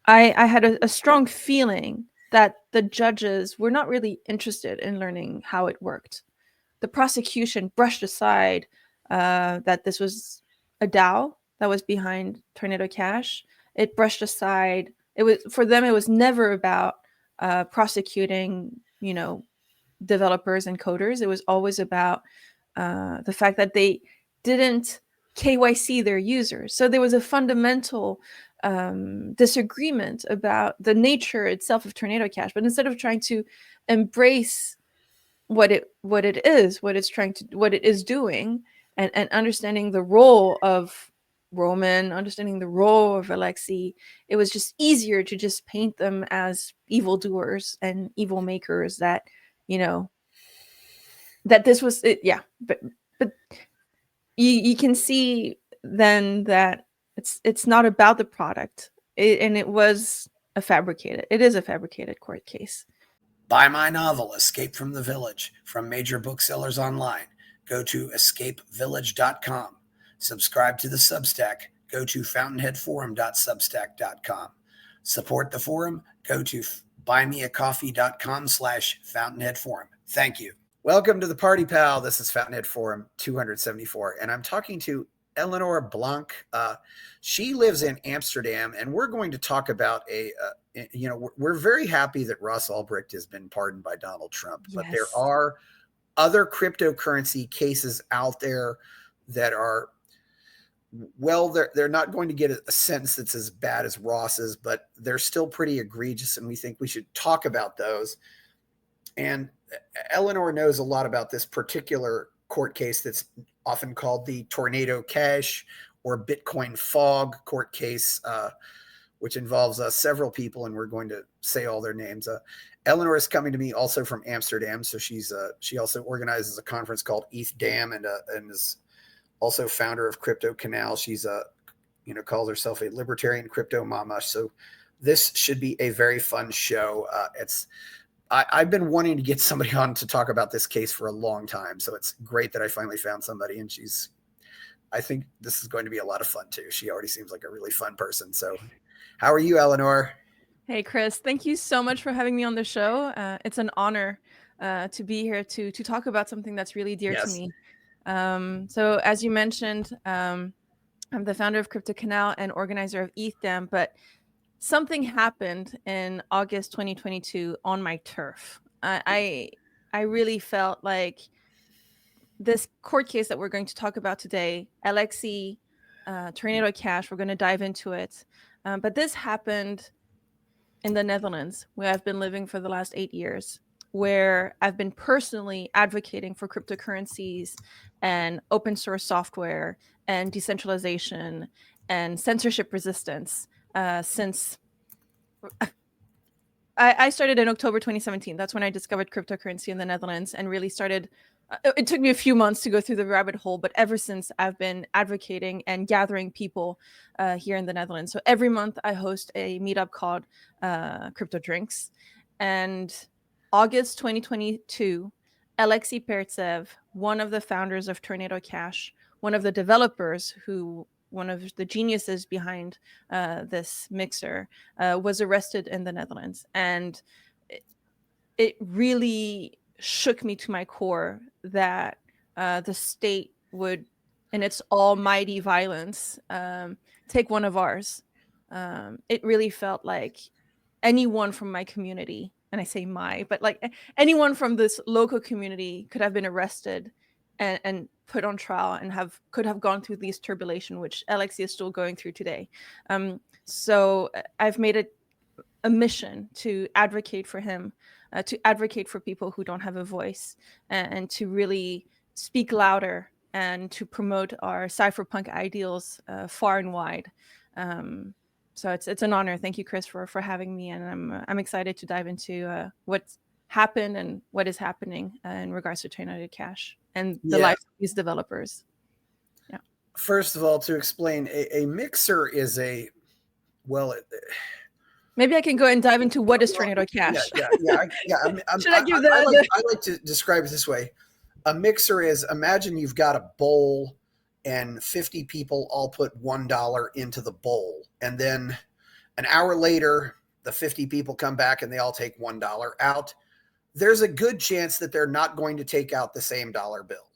I had a strong feeling that the judges were not really interested in learning how it worked. The prosecution brushed aside that this was a DAO that was behind Tornado Cash. It brushed aside. It was, for them, it was never about prosecuting, developers and coders. It was always about the fact that they didn't KYC their users. So there was a fundamental disagreement about the nature itself of Tornado Cash. But instead of trying to embrace what it is, what it is doing, and understanding the role of Roman, understanding the role of Alexey, it was just easier to just paint them as evildoers and evil makers that, that this was it. Yeah. But you can see then that it's not about the product. It is a fabricated court case. Buy my novel, Escape from the Village, from major booksellers online. Go to escapevillage.com. Subscribe to the Substack. Go to fountainheadforum.substack.com. Support the forum. Go to buymeacoffee.com/fountainheadforum. Thank you. Welcome to the Party Pal. This is Fountainhead Forum 274, and I'm talking to Eléonore Blanc. She lives in Amsterdam, and we're going to talk about we're very happy that Russ Ulbricht has been pardoned by Donald Trump, but there are other cryptocurrency cases out there that are, well, they're not going to get a sentence that's as bad as Ross's, but they're still pretty egregious, and we think we should talk about those. And Eléonore knows a lot about this particular court case that's often called the Tornado Cash or Bitcoin Fog court case, which involves several people, and we're going to say all their names. Eléonore is coming to me also from Amsterdam, so she also organizes a conference called ETHDam and is also founder of CryptoCanal. She's calls herself a libertarian crypto mama. So this should be a very fun show. I've been wanting to get somebody on to talk about this case for a long time, so it's great that I finally found somebody, and I think this is going to be a lot of fun too. She already seems like a really fun person. So how are you, Eléonore? Hey, Chris. Thank you so much for having me on the show. It's an honor to be here to talk about something that's really dear to me. So as you mentioned, I'm the founder of CryptoCanal and organizer of ETHDam, but something happened in August 2022 on my turf. I really felt like this court case that we're going to talk about today, Alexey, Tornado Cash, we're going to dive into it. But this happened in the Netherlands, where I've been living for the last 8 years, where I've been personally advocating for cryptocurrencies and open source software and decentralization and censorship resistance since I started in October 2017. That's when I discovered cryptocurrency in the Netherlands and really started. It took me a few months to go through the rabbit hole, but ever since I've been advocating and gathering people here in the Netherlands. So every month I host a meetup called Crypto Drinks. And August 2022, Alexey Pertsev, one of the founders of Tornado Cash, one of the developers one of the geniuses behind this mixer, was arrested in the Netherlands. And it really shook me to my core that the state would, in its almighty violence, take one of ours. It really felt like anyone from my community, and I say but like anyone from this local community could have been arrested and put on trial and could have gone through these turbulation, which Alexey is still going through today. So I've made it a mission to advocate for him, to advocate for people who don't have a voice, and to really speak louder and to promote our cypherpunk ideals far and wide. So it's an honor. Thank you, Chris, for having me, and I'm excited to dive into what's happened and what is happening in regards to Tornado Cash and the life of these developers. Yeah. First of all, to explain, a mixer is maybe I can go and dive into what is Tornado Cash. Yeah. Should I give that? I like to describe it this way. A mixer is, imagine you've got a bowl and 50 people all put $1 into the bowl. And then An hour later, the 50 people come back and they all take $1 out. There's a good chance that they're not going to take out the same dollar bill.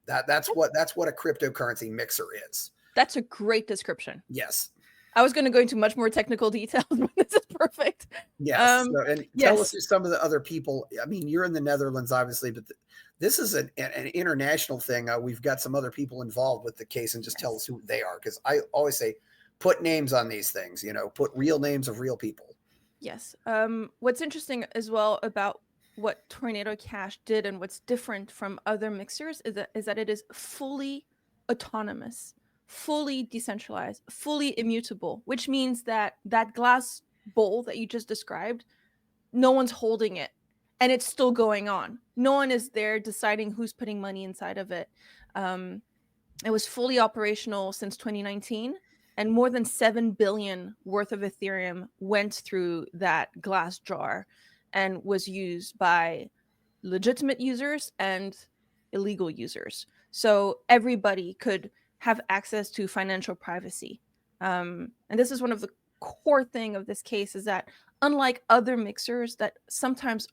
That's what a cryptocurrency mixer is. That's a great description. Yes. I was going to go into much more technical details, but this is perfect. Yes. And tell us yes. some of the other people. I mean, you're in the Netherlands, obviously, but this is an international thing. We've got some other people involved with the case, and just tell us who they are. Because I always say, put names on these things, put real names of real people. Yes. What's interesting as well about what Tornado Cash did and what's different from other mixers is that it is fully autonomous, fully decentralized, immutable, which means that glass bowl that you just described, no one's holding it and it's still going on. No one is there deciding who's putting money inside of it. It was fully operational since 2019, and more than 7 billion worth of Ethereum went through that glass jar and was used by legitimate users and illegal users. So everybody could have access to financial privacy. And this is one of the core thing of this case, is that unlike other mixers that sometimes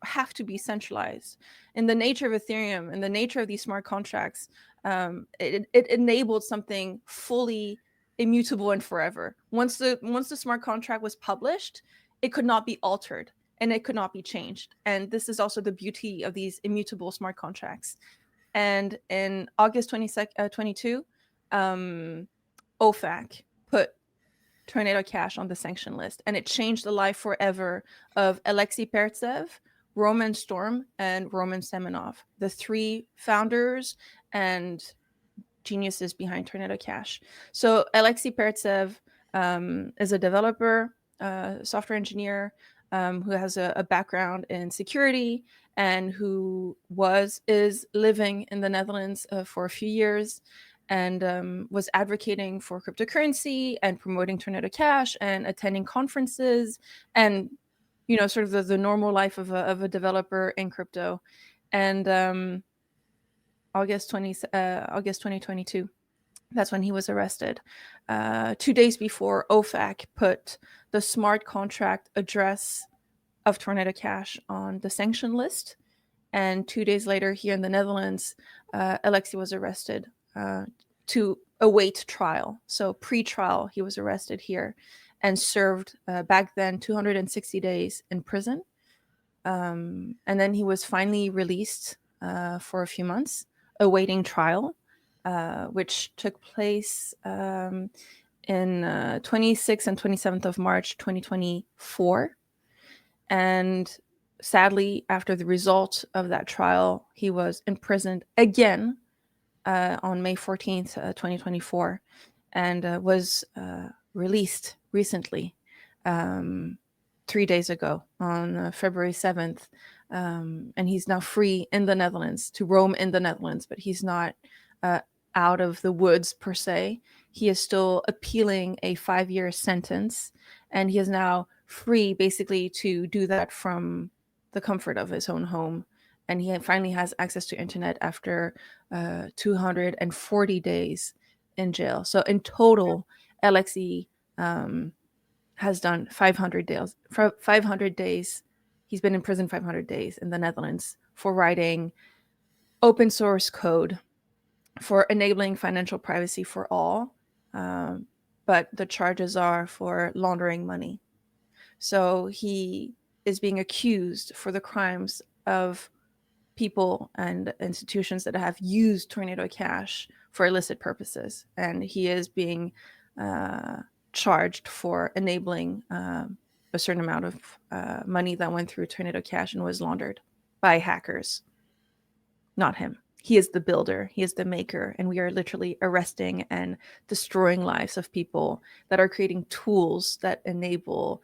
have to be centralized, in the nature of Ethereum and the nature of these smart contracts, it enabled something fully immutable and forever. Once the smart contract was published, it could not be altered and it could not be changed. And this is also the beauty of these immutable smart contracts. And in August 22, OFAC put Tornado Cash on the sanction list, and it changed the life forever of Alexey Pertsev, Roman Storm, and Roman Semenov, the three founders and geniuses behind Tornado Cash. So Alexey Pertsev is a developer, software engineer, who has a background in security and who is living in the Netherlands for a few years, and was advocating for cryptocurrency and promoting Tornado Cash and attending conferences and sort of the normal life of a developer in crypto. And August 2022, that's when he was arrested. 2 days before, OFAC put the smart contract address of Tornado Cash on the sanction list. And 2 days later, here in the Netherlands, Alexey was arrested to await trial. So pre-trial, he was arrested here and served back then 260 days in prison. And then he was finally released for a few months, awaiting trial, which took place in 26th and 27th of March 2024. And sadly, after the result of that trial, he was imprisoned again on May 14th, 2024, and was released recently, 3 days ago on February 7th. And he's now free in the Netherlands to roam in the Netherlands, but he's not out of the woods per se. He is still appealing a 5-year sentence, and he is now free basically to do that from the comfort of his own home. And he finally has access to internet after 240 days in jail. So in total, Alexey has done 500 days. 500 days. He's been in prison 500 days in the Netherlands for writing open source code for enabling financial privacy for all. But the charges are for laundering money. So he is being accused for the crimes of people and institutions that have used Tornado Cash for illicit purposes. And he is being charged for enabling a certain amount of money that went through Tornado Cash and was laundered by hackers. Not him. He is the builder. He is the maker. And we are literally arresting and destroying lives of people that are creating tools that enable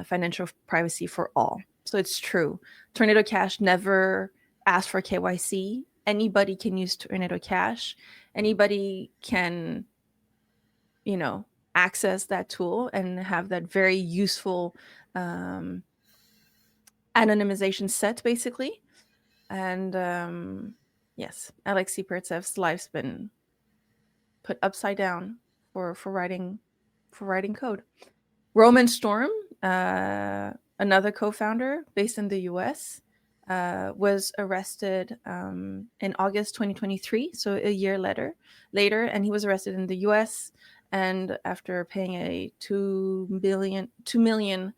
financial privacy for all. So it's true. Tornado Cash never asked for KYC. Anybody can use Tornado Cash. Anybody can, access that tool and have that very useful anonymization set, basically. And yes, Alexey Pertsev's life's been put upside down for writing code. Roman Storm, another co-founder based in the US, was arrested in August 2023, so a year later, and he was arrested in the US. And after paying a $2 million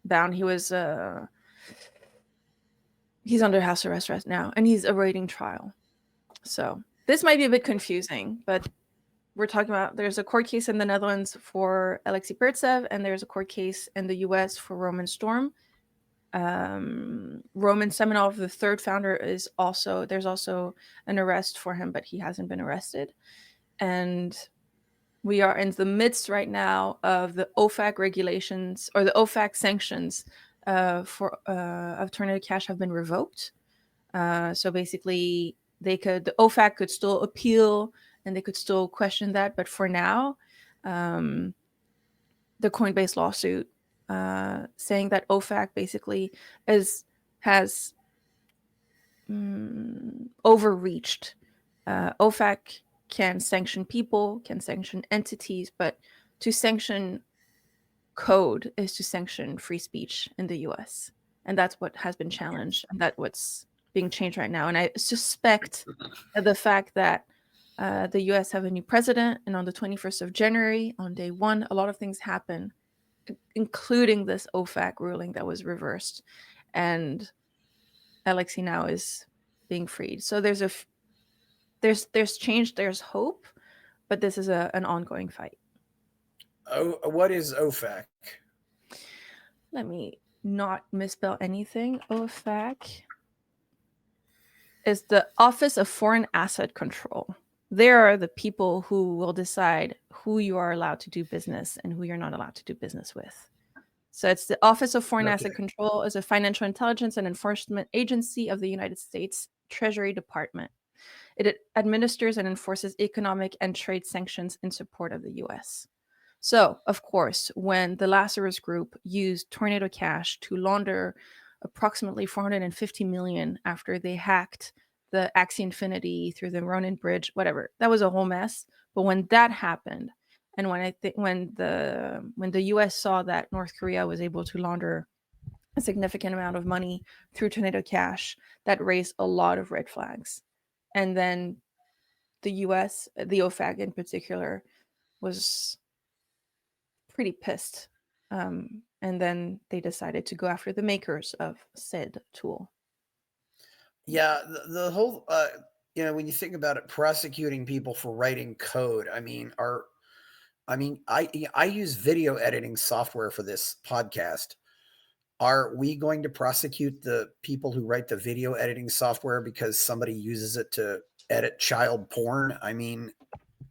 bound, he's under house arrest right now, and he's awaiting trial. So this might be a bit confusing, but we're talking about, there's a court case in the Netherlands for Alexey Pertsev, and there's a court case in the US for Roman Storm. Roman Semenov, the third founder, there's also an arrest for him, but he hasn't been arrested. And we are in the midst right now of the OFAC regulations, or the OFAC sanctions of Tornado Cash have been revoked. So basically, the OFAC could still appeal and they could still question that, but for now, the Coinbase lawsuit saying that OFAC basically has overreached. OFAC can sanction people, can sanction entities, but to sanction code is to sanction free speech in the US. And that's what has been challenged, and that's what's being changed right now. And I suspect that the fact that the US have a new president, and on the 21st of January, on day one, a lot of things happen, including this OFAC ruling that was reversed. And Alexey now is being freed. So there's change, there's hope, but this is an ongoing fight. Oh, what is OFAC? Let me not misspell anything. OFAC is the Office of Foreign Asset Control. They are the people who will decide who you are allowed to do business and who you're not allowed to do business with. So it's the Office of Foreign Asset Control is a financial intelligence and enforcement agency of the United States Treasury Department. It administers and enforces economic and trade sanctions in support of the US. So, of course, when the Lazarus Group used Tornado Cash to launder approximately $450 million after they hacked the Axie Infinity through the Ronin Bridge, whatever, that was a whole mess. But when that happened, and when the US saw that North Korea was able to launder a significant amount of money through Tornado Cash, that raised a lot of red flags. And then the US, the OFAC in particular, was pretty pissed. And then they decided to go after the makers of said tool. Yeah, the whole, when you think about it, prosecuting people for writing code, I use video editing software for this podcast. Are we going to prosecute the people who write the video editing software because somebody uses it to edit child porn? I mean,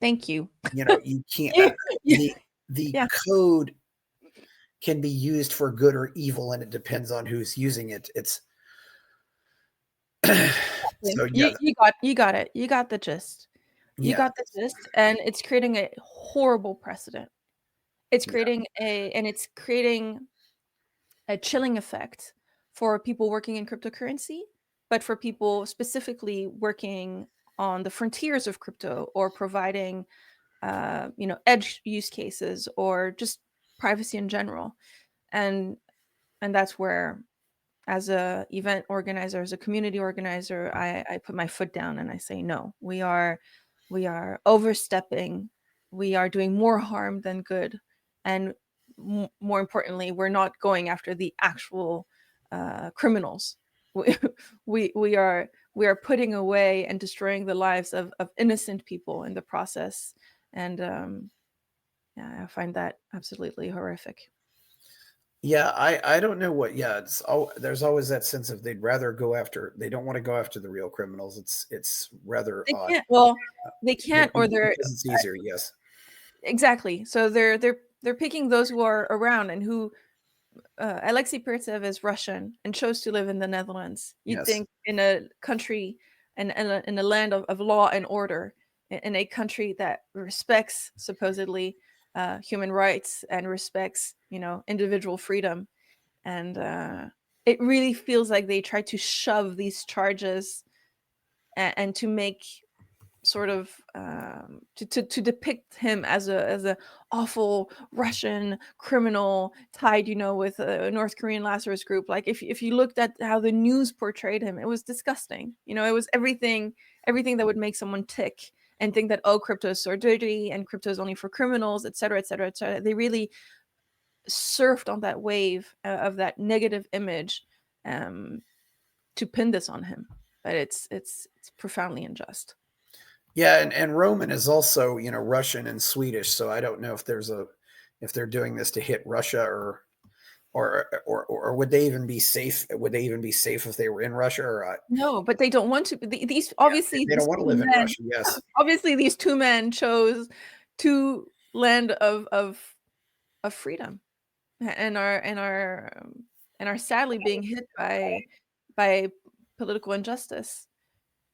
thank you. You can't. The code can be used for good or evil, and it depends on who's using it. It's so you got it. You got the gist. You got the gist, and it's creating a horrible precedent. It's creating a chilling effect for people working in cryptocurrency, but for people specifically working on the frontiers of crypto or providing edge use cases or just privacy in general. And that's where, as a event organizer, as a community organizer, I put my foot down and I say, no, we are overstepping. We are doing more harm than good. And more importantly, we're not going after the actual criminals. We are putting away and destroying the lives of innocent people in the process. And I find that absolutely horrific. Yeah, I don't know what. Yeah, there's always that sense of they don't want to go after the real criminals. It's rather they odd. can't. Well, they can't, or it's easier. Yes, exactly. So they're picking those who are around and who. Alexey Pertsev is Russian and chose to live in the Netherlands. You'd think in a country and in a land of law and order, in a country that respects supposedly human rights and respects individual freedom, and it really feels like they try to shove these charges and to make sort of to depict him as a awful Russian criminal tied, with a North Korean Lazarus group. Like if you looked at how the news portrayed him, it was disgusting. It was everything that would make someone tick and think that, oh, crypto is so dirty and crypto is only for criminals, et cetera, et cetera, et cetera. They really surfed on that wave of that negative image to pin this on him. But it's profoundly unjust. Yeah, and Roman is also, Russian and Swedish, so I don't know if they're doing this to hit Russia or would they even be safe? Would they even be safe if they were in Russia? Or no, but they don't want to. These obviously they don't want to live in Russia. Yes, obviously these two men chose to land of freedom, and are sadly being hit by political injustice.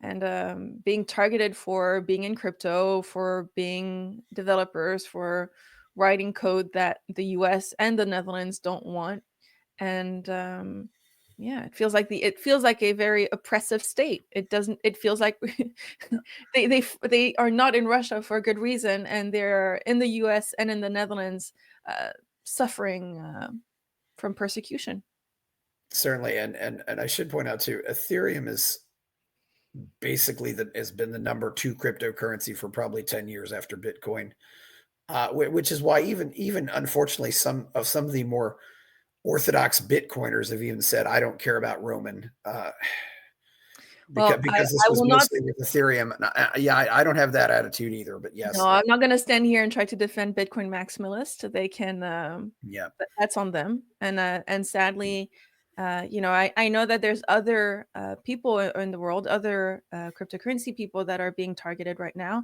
And being targeted for being in crypto, for being developers, for writing code that the US and the Netherlands don't want. And it feels like a very oppressive state. It feels like they are not in Russia for a good reason, and they're in the US and in the Netherlands suffering from persecution. Certainly. And I should point out too, Ethereum is basically has been the number 2 cryptocurrency for probably 10 years after Bitcoin, which is why even unfortunately some of the more orthodox Bitcoiners have even said, I don't care about Roman, because this was mostly with Ethereum. I don't have that attitude either, but yes. No, I'm not going to stand here and try to defend Bitcoin maximalists. They can, that's on them. And sadly, I know that there's other people in the world, other cryptocurrency people that are being targeted right now.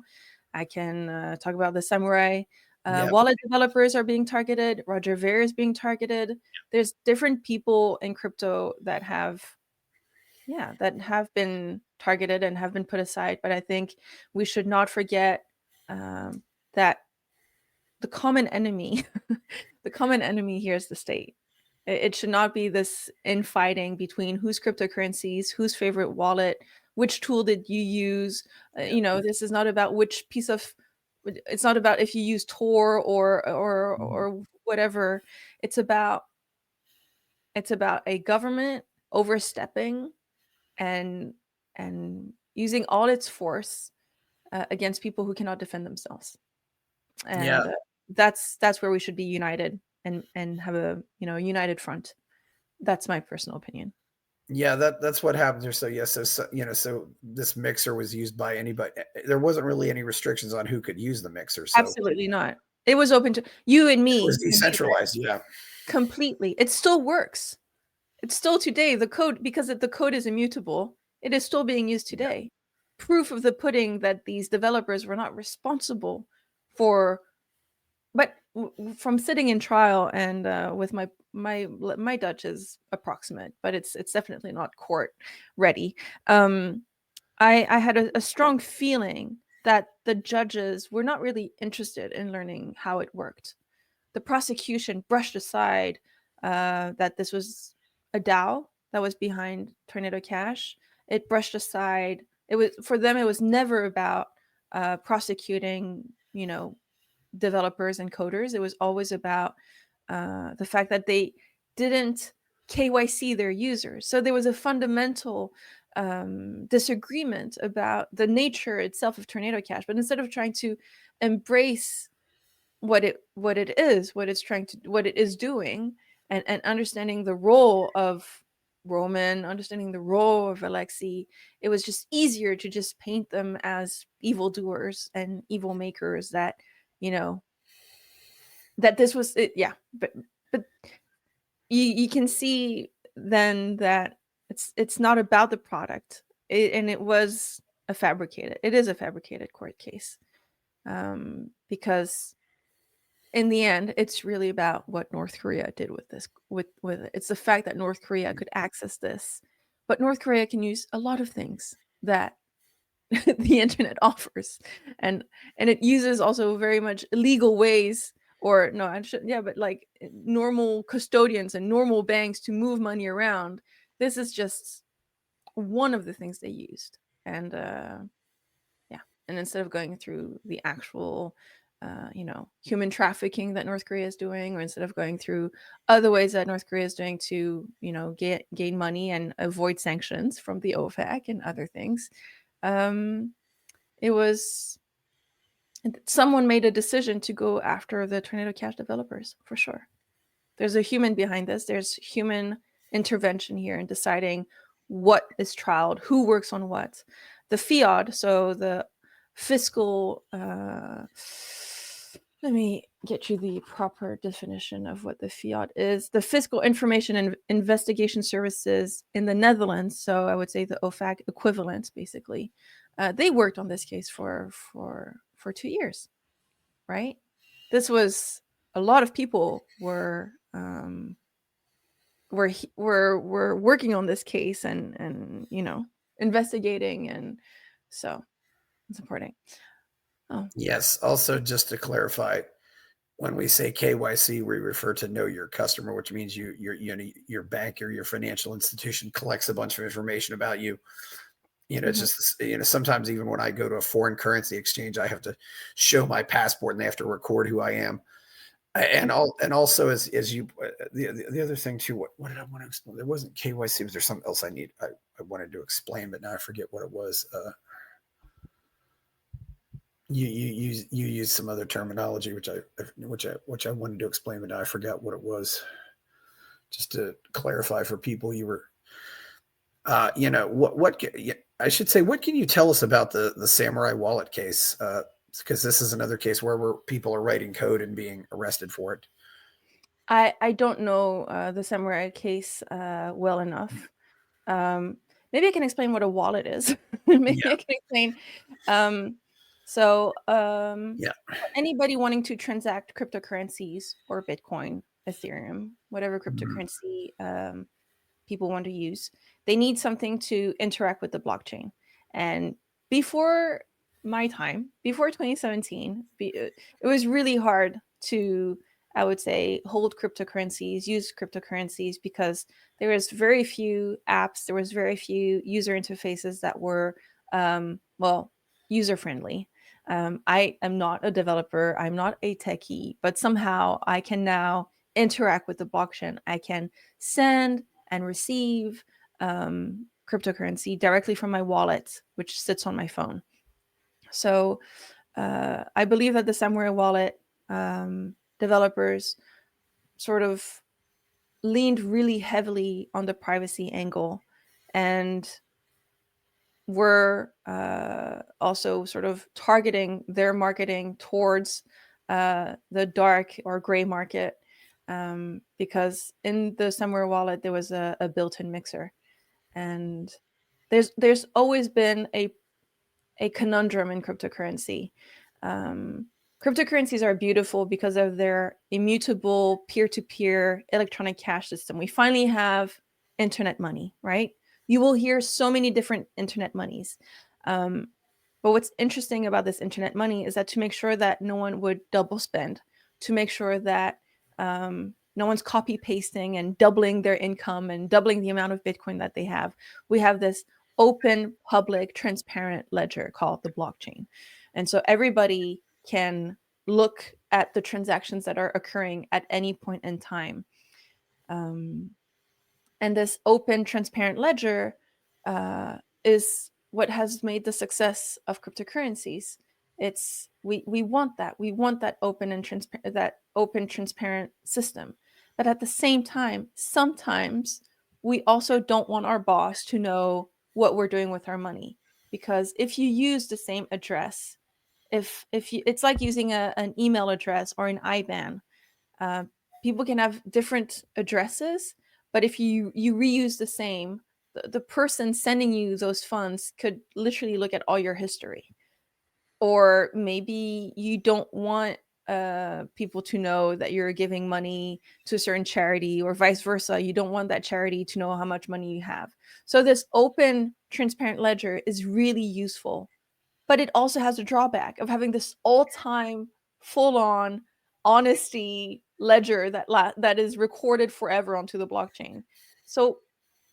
I can talk about the Samurai wallet developers are being targeted. Roger Ver is being targeted. There's different people in crypto that have been targeted and have been put aside. But I think we should not forget that the common enemy, here is the state. It should not be this infighting between whose cryptocurrencies, whose favorite wallet, which tool did you use. This is not about which piece of. It's not about if you use Tor or whatever. It's about a government overstepping and using all its force against people who cannot defend themselves. And that's where we should be united and have a united front. That's my personal opinion. Yeah, that's what happens here. So yes, so this mixer was used by anybody. There wasn't really any restrictions on who could use the mixer. So absolutely not. It was open to you and me. It was decentralized, completely. It still works. It's still today the code, because the code is immutable. It is still being used today. Yeah. Proof of the pudding that these developers were not responsible for. But from sitting in trial and with my Dutch is approximate, but it's definitely not court ready. I had a strong feeling that the judges were not really interested in learning how it worked. The prosecution brushed aside that this was a DAO that was behind Tornado Cash. It brushed aside. It was never about prosecuting, developers and coders. It was always about the fact that they didn't KYC their users. So there was a fundamental disagreement about the nature itself of Tornado Cash. But instead of trying to embrace what it is doing, and understanding the role of Roman, understanding the role of Alexey, it was just easier to just paint them as evildoers and evil makers that that this was it. Yeah, but you can see then that it's not about the product, and it is a fabricated court case, because in the end it's really about what North Korea did with this, with it. It's the fact that North Korea could access this, but North Korea can use a lot of things that the internet offers, and it uses also very much illegal ways, or no, I should, but like normal custodians and normal banks to move money around. This is just one of the things they used, and And instead of going through the actual, human trafficking that North Korea is doing, or instead of going through other ways that North Korea is doing to, gain money and avoid sanctions from the OFAC and other things, it was someone made a decision to go after the Tornado Cash developers, for sure. There's a human behind this. There's human intervention here in deciding what is trialed, who works on what. The fiat, so the fiscal, let me get you the proper definition of what the fiat is. The Fiscal Information and Investigation Services in the Netherlands, so I would say the OFAC equivalent, basically. They worked on this case for 2 years, right? This was a lot of people were working on this case and investigating, and so it's important. Oh Yes. Also, just to clarify, when we say KYC, we refer to know your customer, which means your bank or your financial institution collects a bunch of information about you. It's just, sometimes even when I go to a foreign currency exchange, I have to show my passport and they have to record who I am. And also as you, the other thing too, what did I want to explain? There wasn't KYC, was there something else I wanted to explain, but now I forget what it was. You use some other terminology, which I wanted to explain, but now I forgot what it was. Just to clarify for people, you were, what I should say, what can you tell us about the Samurai Wallet case? Because this is another case where people are writing code and being arrested for it. I don't know the Samurai case well enough. Maybe I can explain what a wallet is. Maybe I can explain. For anybody wanting to transact cryptocurrencies or Bitcoin, Ethereum, whatever cryptocurrency people want to use, they need something to interact with the blockchain. And before my time, before 2017, it was really hard to, I would say, hold cryptocurrencies, use cryptocurrencies, because there was very few apps, there was very few user interfaces that were, user friendly. I am not a developer, I'm not a techie, but somehow I can now interact with the blockchain. I can send and receive cryptocurrency directly from my wallet, which sits on my phone. So I believe that the Samurai Wallet developers sort of leaned really heavily on the privacy angle, and were also sort of targeting their marketing towards the dark or gray market, because in the Samurai Wallet there was a built-in mixer, and there's always been a conundrum in cryptocurrency. Cryptocurrencies are beautiful because of their immutable peer-to-peer electronic cash system. We finally have internet money, right? You will hear so many different internet monies. But what's interesting about this internet money is that to make sure that no one would double spend, to make sure that no one's copy pasting and doubling their income and doubling the amount of Bitcoin that they have, we have this open, public, transparent ledger called the blockchain. And so everybody can look at the transactions that are occurring at any point in time. And this open, transparent ledger is what has made the success of cryptocurrencies. It's we want that. We want that open and transparent system. But at the same time, sometimes we also don't want our boss to know what we're doing with our money, because if you use the same address, if you, it's like using an email address or an IBAN. People can have different addresses, but if you reuse the same, the person sending you those funds could literally look at all your history. Or maybe you don't want people to know that you're giving money to a certain charity, or vice versa. You don't want that charity to know how much money you have. So this open, transparent ledger is really useful, but it also has a drawback of having this all-time, full-on honesty ledger that is recorded forever onto the blockchain. So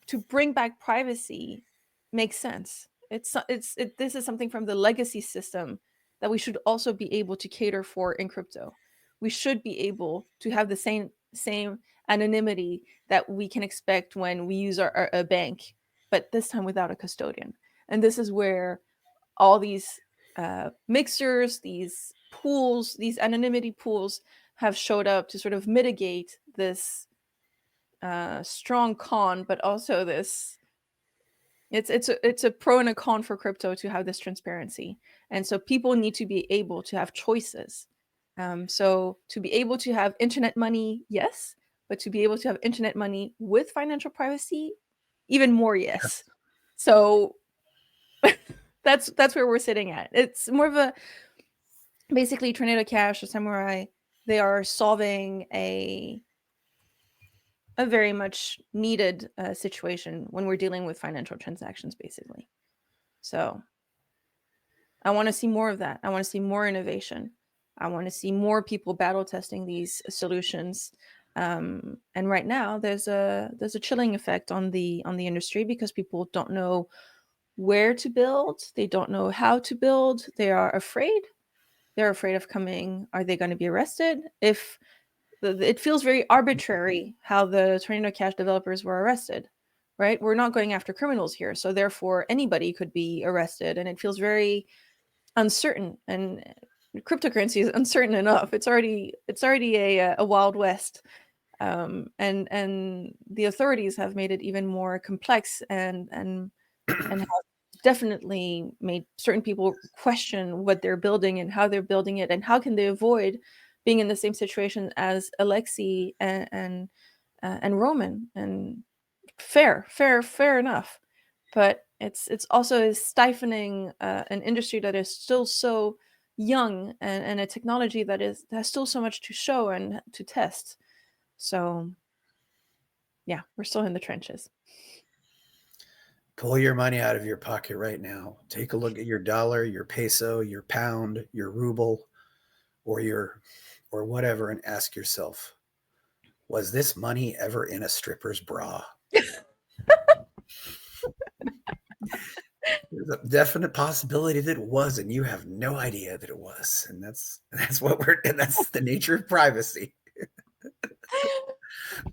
to bring back privacy makes sense. This is something from the legacy system that we should also be able to cater for in crypto. We should be able to have the same anonymity that we can expect when we use a bank, but this time without a custodian. And this is where all these mixers, these pools, these anonymity pools have showed up to sort of mitigate this strong con, but also this it's a pro and a con for crypto to have this transparency. And so people need to be able to have choices. So to be able to have internet money, yes, but to be able to have internet money with financial privacy, even more yes. So that's where we're sitting at. It's more of a basically Tornado Cash or Samurai. They are solving a very much needed situation when we're dealing with financial transactions, basically. So I want to see more of that. I want to see more innovation. I want to see more people battle testing these solutions. And right now, there's a chilling effect on the industry because people don't know where to build. They don't know how to build. They are afraid. They're afraid of coming. Are they going to be arrested? If it feels very arbitrary how the Tornado Cash developers were arrested, right? We're not going after criminals here, so therefore anybody could be arrested, and it feels very uncertain. And cryptocurrency is uncertain enough. It's already a wild west, and the authorities have made it even more complex and have definitely made certain people question what they're building and how they're building it and how can they avoid being in the same situation as Alexey and Roman. And fair enough, but it's also stifling an industry that is still so young and a technology that has still so much to show and to test. So yeah, we're still in the trenches. Pull your money out of your pocket right now. Take a look at your dollar, your peso, your pound, your ruble, or whatever, and ask yourself, was this money ever in a stripper's bra? There's a definite possibility that it was, and you have no idea that it was. And that's the nature of privacy.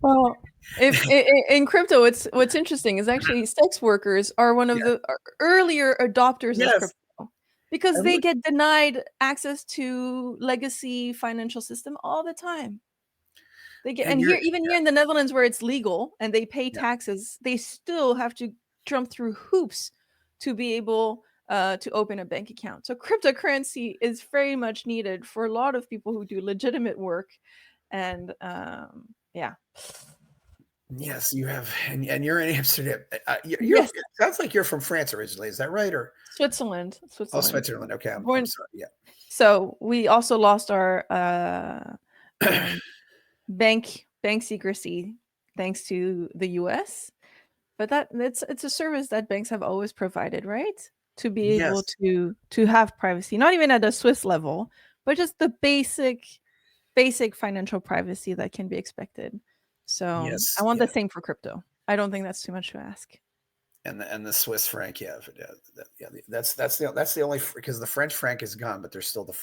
Well, if in crypto, what's interesting is actually sex workers are one of the earlier adopters of crypto because they get denied access to legacy financial system all the time. They get, and here in the Netherlands where it's legal and they pay taxes, they still have to jump through hoops to be able to open a bank account. So cryptocurrency is very much needed for a lot of people who do legitimate work. And yeah. Yes, you have, and you're in Amsterdam. Yes. It sounds like you're from France originally. Is that right? Or Switzerland. Oh, Switzerland. Okay, I'm sorry. Yeah. So we also lost our bank secrecy thanks to the US, but it's a service that banks have always provided, right? To be able to have privacy, not even at a Swiss level, but just the basic financial privacy that can be expected. So I want the same for crypto. I don't think that's too much to ask. And the Swiss franc, that's the only, because the French franc is gone, but there's still the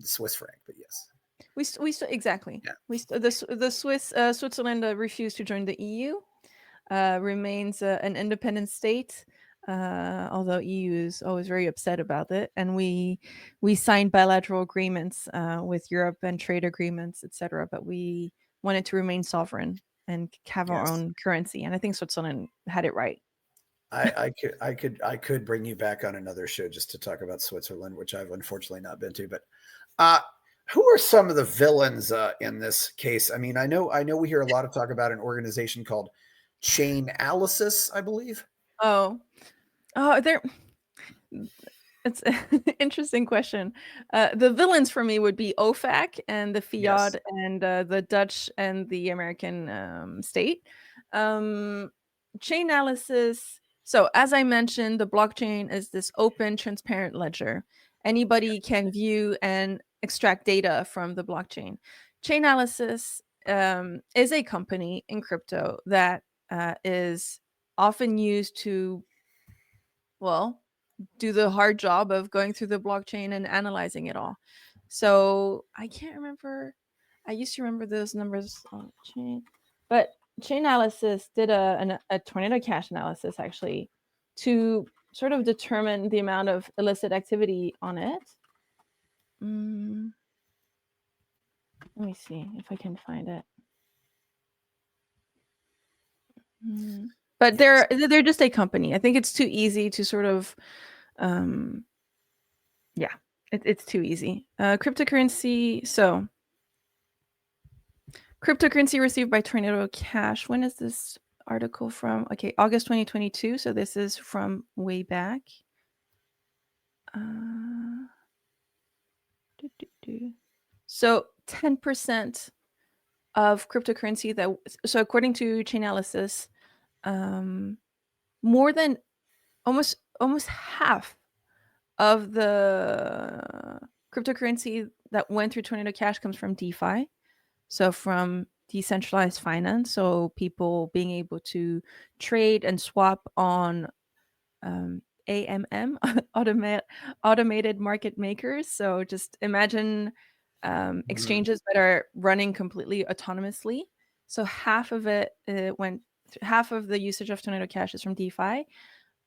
Swiss franc. But yes, we still exactly. Yeah. The Switzerland refused to join the EU, remains an independent state. Although EU is always very upset about it, and we signed bilateral agreements with Europe and trade agreements, etc. But we wanted to remain sovereign and have our own currency, and I think Switzerland had it right. I could bring you back on another show just to talk about Switzerland, which I've unfortunately not been to. But who are some of the villains in this case? I mean, I know we hear a lot of talk about an organization called Chainalysis, I believe. It's an interesting question. The villains for me would be OFAC and the Fiat and the Dutch and the American state. Chainalysis. So as I mentioned, the blockchain is this open, transparent ledger. Anybody can view and extract data from the blockchain. Chainalysis is a company in crypto that is often used to, well, do the hard job of going through the blockchain and analyzing it all. So I can't remember. I used to remember those numbers on chain, but Chainalysis did a Tornado Cash analysis actually to sort of determine the amount of illicit activity on it. Let me see if I can find it. But they're just a company. I think it's too easy to sort of, it's too easy. Cryptocurrency. So cryptocurrency received by Tornado Cash. When is this article from? Okay, August 2022. So this is from way back. So 10% of cryptocurrency that, so according to Chainalysis, more than almost half of the cryptocurrency that went through Tornado Cash comes from DeFi. So from decentralized finance, so people being able to trade and swap on AMM, automated market makers. So just imagine exchanges that are running completely autonomously. So half of half of the usage of Tornado Cash is from DeFi.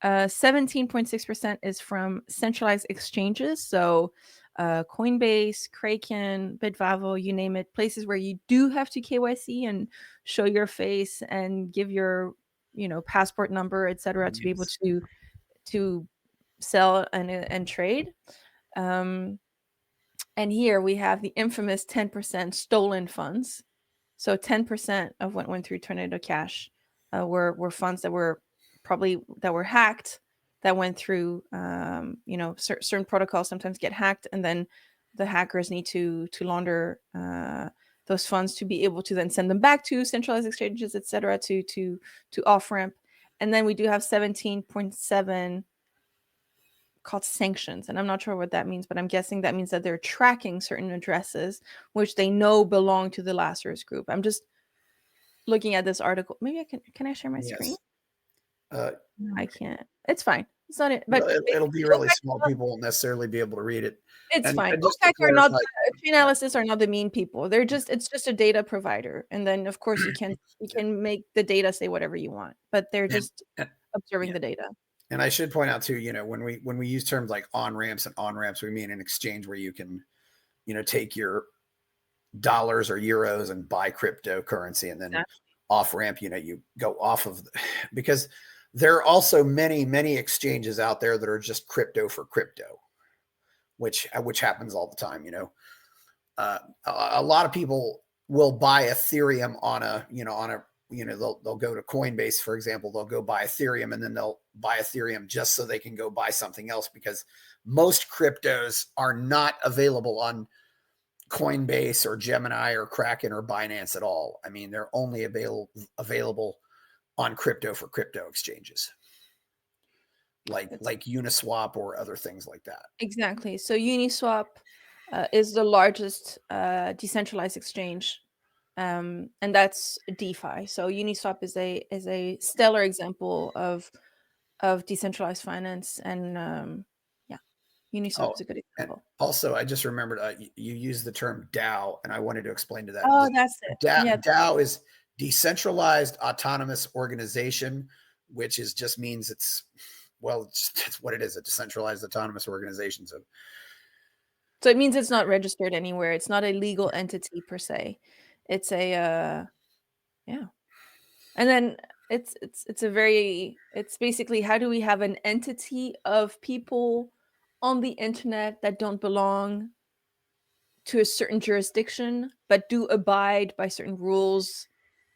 17.6% is from centralized exchanges. So Coinbase, Kraken, Bitvavo, you name it, places where you do have to KYC and show your face and give your, passport number, etc., to be able to sell and trade. And here we have the infamous 10% stolen funds. So 10% of what went through Tornado Cash were funds that were hacked, that went through, certain protocols sometimes get hacked, and then the hackers need to launder those funds to be able to then send them back to centralized exchanges, etc., to off ramp. And then we do have 17.7 called sanctions, and I'm not sure what that means, but I'm guessing that means that they're tracking certain addresses which they know belong to the Lazarus group. I'm just looking at this article. Maybe I can I share my screen? No, I can't. It's fine. It's not it, but it'll be really small. People won't necessarily be able to read it. It's fine. Chainalysis are not the mean people. It's just a data provider, and then of course you can make the data say whatever you want, but they're just observing the data. And I should point out too, when we use terms like on ramps, we mean an exchange where you can, take your dollars or euros and buy cryptocurrency, and then off ramp, you go off of, because there are also many exchanges out there that are just crypto for crypto, which happens all the time. A lot of people will buy Ethereum they'll go to Coinbase, for example, they'll go buy Ethereum, and then they'll buy Ethereum just so they can go buy something else, because most cryptos are not available on Coinbase or Gemini or Kraken or Binance at all. I mean, they're only available on crypto for crypto exchanges like Uniswap or other things like that. Exactly. So Uniswap is the largest decentralized exchange, and that's DeFi. So Uniswap is a stellar example of decentralized finance, and Uniswap is a good example. Also, I just remembered you used the term DAO, and I wanted to explain to that. Oh, that's it. DAO is decentralized autonomous organization, which just means it's what it is, a decentralized autonomous organization. So it means it's not registered anywhere. It's not a legal entity per se. It's a and then it's basically, how do we have an entity of people on the internet that don't belong to a certain jurisdiction but do abide by certain rules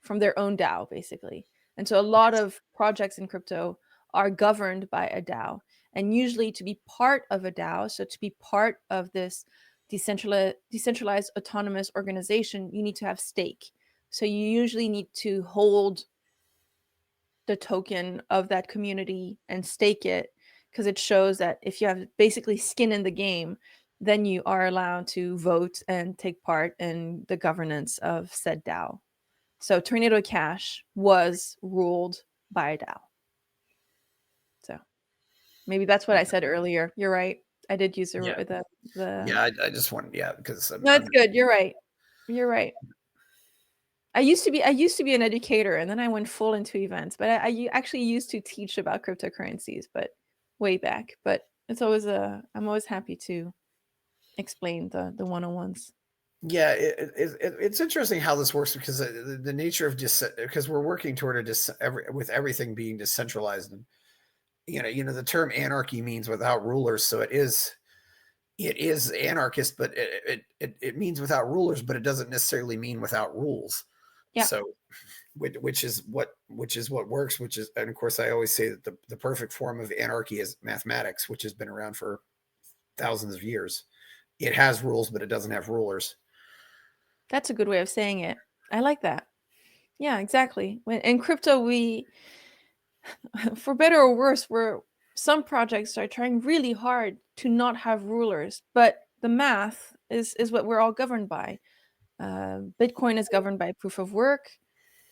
from their own DAO, basically. And so a lot of projects in crypto are governed by a DAO, and usually to be part of a DAO, so to be part of this decentralized autonomous organization, you need to have stake. So you usually need to hold the token of that community and stake it, because it shows that if you have basically skin in the game, then you are allowed to vote and take part in the governance of said DAO. So Tornado Cash was ruled by a DAO. So Maybe that's what I said earlier. You're right. I did use Yeah. the. Yeah, I just wanted, because No, it's good. You're right. You're right. I used to be an educator, and then I went full into events. But actually used to teach about cryptocurrencies, but way back. But it's always I'm always happy to explain the one-on-ones. Yeah, it's interesting how this works, because the nature of because we're working toward with everything being decentralized, and the term anarchy means without rulers, so it is anarchist, but it means without rulers, but it doesn't necessarily mean without rules. Yeah. So which is what works, and of course I always say that the perfect form of anarchy is mathematics, which has been around for thousands of years. It has rules, but it doesn't have rulers. That's a good way of saying it. I like that. Yeah, exactly. When in crypto, for better or worse, some projects are trying really hard to not have rulers, but the math is what we're all governed by. Bitcoin is governed by proof of work.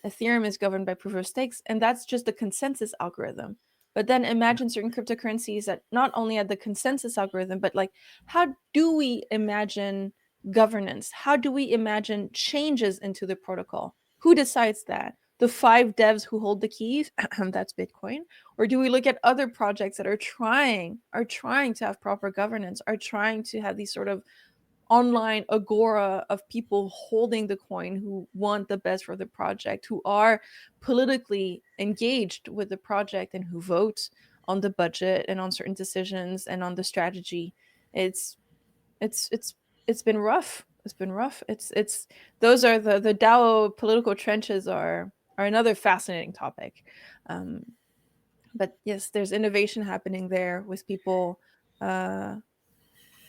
Ethereum is governed by proof of stakes, and that's just the consensus algorithm. But then imagine certain cryptocurrencies that not only have the consensus algorithm, but like, how do we imagine governance? How do we imagine changes into the protocol? Who decides that? The 5 devs who hold the keys, that's Bitcoin. Or do we look at other projects that are trying to have proper governance, are trying to have these sort of online agora of people holding the coin, who want the best for the project, who are politically engaged with the project, and who vote on the budget and on certain decisions and on the strategy. It's it's it's it's been rough. It's been rough. It's those are the DAO political trenches are another fascinating topic. um but yes, there's innovation happening there with people, uh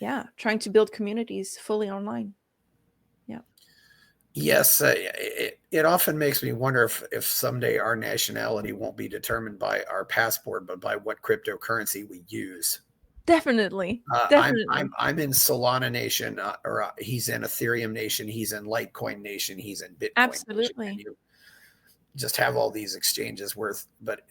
yeah, trying to build communities fully online. Yeah. Yes, it often makes me wonder if someday our nationality won't be determined by our passport, but by what cryptocurrency we use. Definitely. I'm Definitely. I'm in Solana Nation, or he's in Ethereum Nation, he's in Litecoin Nation, he's in Bitcoin Nation, and Absolutely. you just have all these exchanges but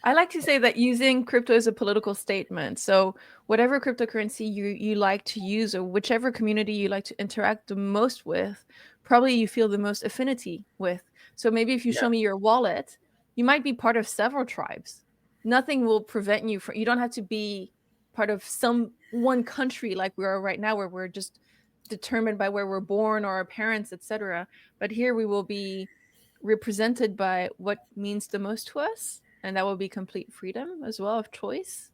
I like to say that using crypto is a political statement. So whatever cryptocurrency you like to use, or whichever community you like to interact the most with, probably you feel the most affinity with. So maybe if you yeah, show me your wallet, you might be part of several tribes. Nothing will prevent you from, you don't have to be part of some one country like we are right now, where we're just determined by where we're born or our parents, etc. But here we will be represented by what means the most to us, and that will be complete freedom as well of choice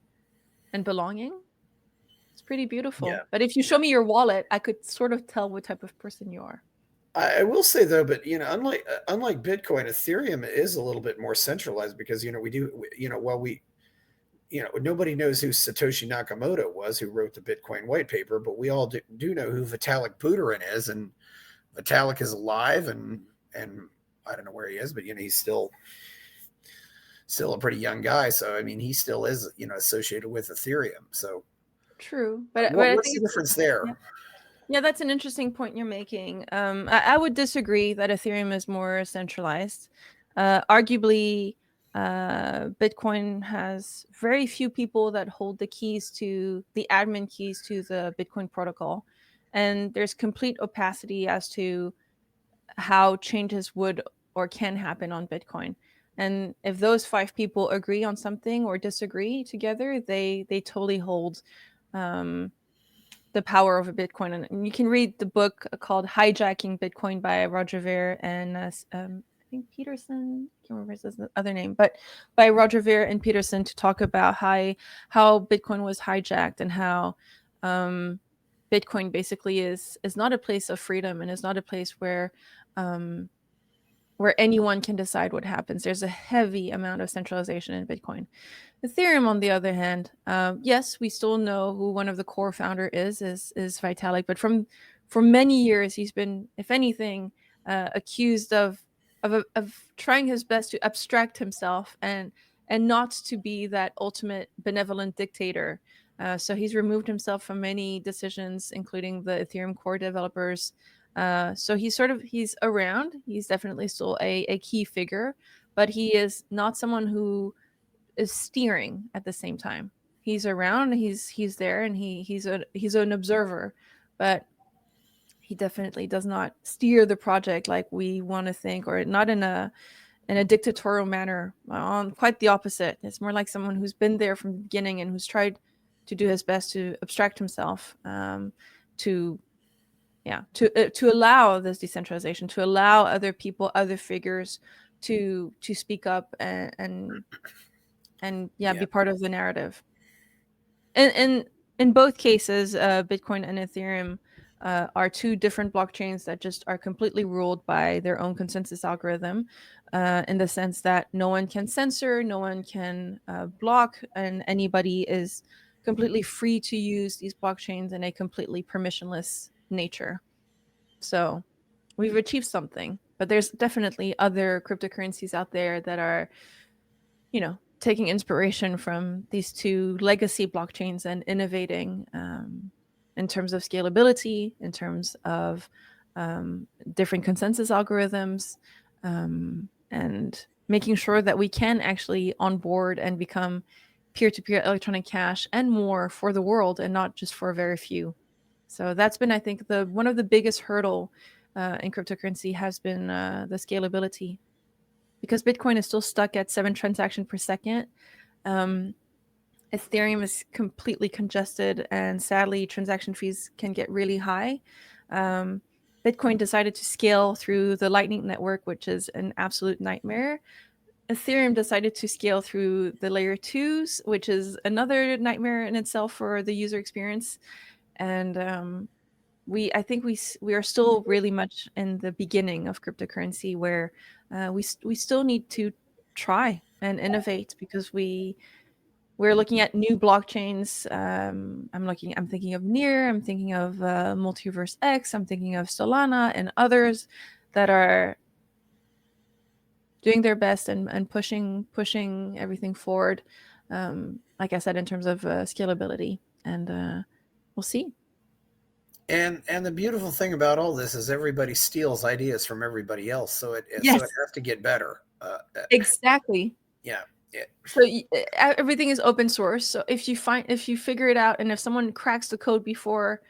and belonging. It's pretty yeah, beautiful. But if you yeah. show me your wallet, I could sort of tell what type of person you are. I will say though, but unlike Bitcoin, Ethereum is a little bit more centralized, because nobody knows who Satoshi Nakamoto was, who wrote the Bitcoin white paper, but we all do know who Vitalik Buterin is, and Vitalik is alive, and I don't know where he is, but he's still a pretty young guy. So I mean, he still is associated with Ethereum. So True, but I what's think the it's, difference there? yeah. Yeah, that's an interesting point you're making. I would disagree that Ethereum is more centralized. Arguably, Bitcoin has very few people that hold the keys to the admin keys to the Bitcoin protocol, and there's complete opacity as to how changes would or can happen on Bitcoin. And if those 5 people agree on something or disagree together, they totally hold um, the power of a Bitcoin. And you can read the book called Hijacking Bitcoin by Roger Ver and I think Peterson. I can't remember his other name, but by Roger Ver and Peterson, to talk about how Bitcoin was hijacked, and how um, Bitcoin basically is not a place of freedom, and is not a place um, where anyone can decide what happens. There's a heavy amount of centralization in Bitcoin. Ethereum, on the other hand, yes, we still know who one of the core founder is Vitalik, but for many years he's been, if anything, accused of trying his best to abstract himself and not to be that ultimate benevolent dictator. So he's removed himself from many decisions, including the Ethereum core developers. So he's around. He's definitely still a key figure, but he is not someone who is steering at the same time. He's around, he's there, and he's an observer, but he definitely does not steer the project like we want to think, or not in a dictatorial manner. On quite the opposite. It's more like someone who's been there from the beginning and who's tried to do his best to abstract himself, to allow this decentralization, to allow other people, other figures to speak up and be part of the narrative. And in both cases, Bitcoin and Ethereum are two different blockchains that just are completely ruled by their own consensus algorithm, in the sense that no one can censor, no one can block, and anybody is completely free to use these blockchains in a completely permissionless nature. So we've achieved something, but there's definitely other cryptocurrencies out there that are, taking inspiration from these two legacy blockchains and innovating, in terms of scalability, in terms of different consensus algorithms, and making sure that we can actually onboard and become peer-to-peer electronic cash and more for the world, and not just for a very few. So that's been, I think, one of the biggest hurdle in cryptocurrency has been the scalability, because Bitcoin is still stuck at 7 transactions per second. Ethereum is completely congested, and sadly, transaction fees can get really high. Bitcoin decided to scale through the Lightning Network, which is an absolute nightmare. Ethereum decided to scale through the layer 2s, which is another nightmare in itself for the user experience. And I think we are still really much in the beginning of cryptocurrency, where we still need to try and innovate, because we're looking at new blockchains. I'm thinking of Near, I'm thinking of Multiverse X, I'm thinking of Solana and others that are doing their best and pushing everything forward. Like I said, in terms of scalability, and we'll see. And the beautiful thing about all this is everybody steals ideas from everybody else, so it Yes. so it has to get better. Exactly. Yeah. So everything is open source. So if you figure it out, and if someone cracks the code before,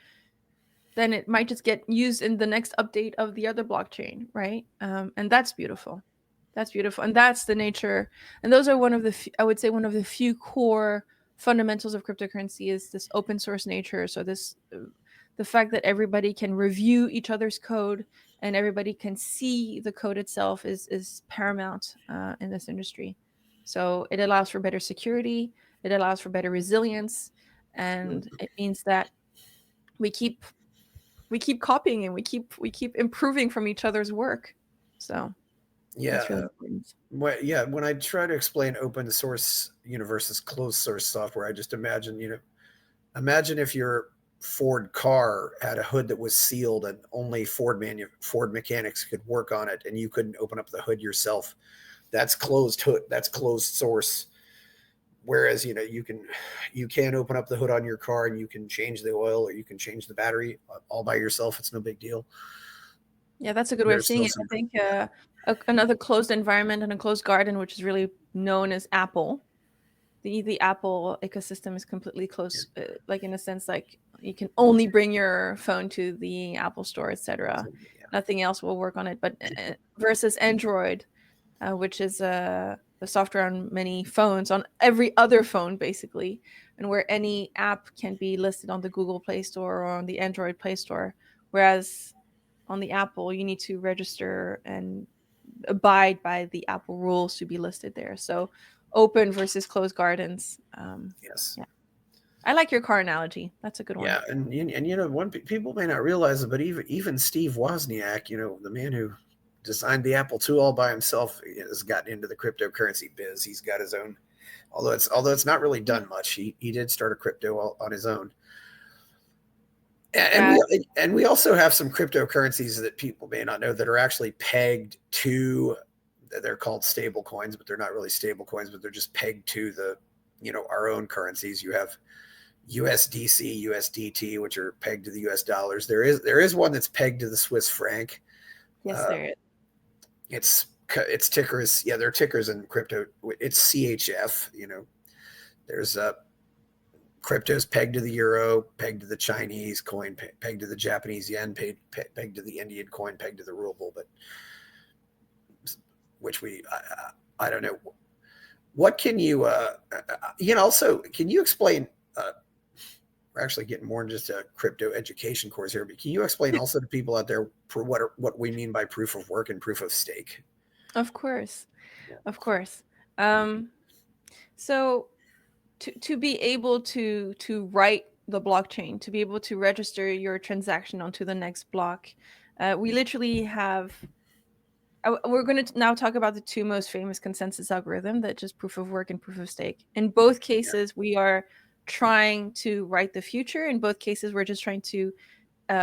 then it might just get used in the next update of the other blockchain, right? And that's beautiful. That's beautiful, and that's the nature. And those are one of the few core fundamentals of cryptocurrency, is this open source nature. So the fact that everybody can review each other's code and everybody can see the code itself is paramount in this industry. So it allows for better security, it allows for better resilience, and it means that we keep copying, and we keep improving from each other's work. So that's really important. When I try to explain open source versus closed source software, I just imagine if your Ford car had a hood that was sealed and only Ford mechanics could work on it, and you couldn't open up the hood yourself. That's closed hood. That's closed source. Whereas you can open up the hood on your car, and you can change the oil, or you can change the battery all by yourself. It's no big deal. Yeah, that's a good way of seeing it. I think another closed environment and a closed garden, which is really known as Apple. The Apple ecosystem is completely closed, like in a sense, like you can only bring your phone to the Apple Store, etc. Nothing else will work on it. But versus Android, which is the software on many phones, on every other phone basically, and where any app can be listed on the Google Play Store or on the Android Play Store, whereas on the Apple, you need to register and abide by the Apple rules to be listed there. So open versus closed gardens. Yes. Yeah. I like your car analogy. That's a good one. Yeah, and people may not realize it, but even Steve Wozniak, the man who designed the Apple II all by himself, has gotten into the cryptocurrency biz. He's got his own, although it's not really done much. He did start a crypto on his own. And we also have some cryptocurrencies that people may not know that are actually pegged to, they're called stable coins, but they're not really stable coins, but they're just pegged to the, our own currencies. You have USDC, USDT, which are pegged to the US dollars. There is one that's pegged to the Swiss franc. Yes, there is. its tickers. Yeah, their tickers in crypto. It's CHF. There's crypto's pegged to the euro, pegged to the Chinese coin, pegged to the Japanese yen, pegged to the Indian coin, pegged to the ruble, but which I don't know. What can you, also, can you explain, we're actually getting more than just a crypto education course here, but can you explain also to people out there what we mean by proof of work and proof of stake? Of course. Yeah. Of course. So to be able to write the blockchain, to be able to register your transaction onto the next block, we literally have, we're going to now talk about the two most famous consensus algorithm, that just proof of work and proof of stake. In both cases, we are trying to write the future. In both cases, we're just trying to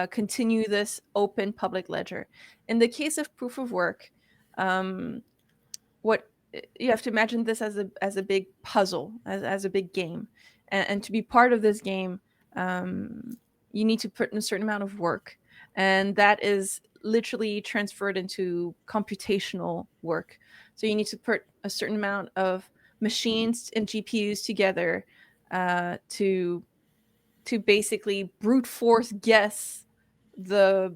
continue this open public ledger. In the case of proof of work, what you have to imagine this as a big puzzle, as a big game, and to be part of this game, you need to put in a certain amount of work, and that is literally transferred into computational work. So you need to put a certain amount of machines and GPUs together to basically brute force guess the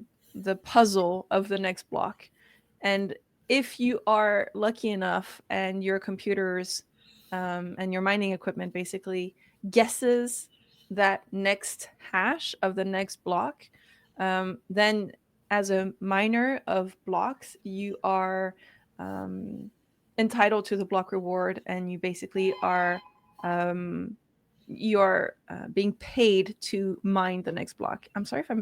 puzzle of the next block. And if you are lucky enough and your computers and your mining equipment basically guesses that next hash of the next block, then as a miner of blocks, you are entitled to the block reward, and you basically are being paid to mine the next block. I'm sorry if I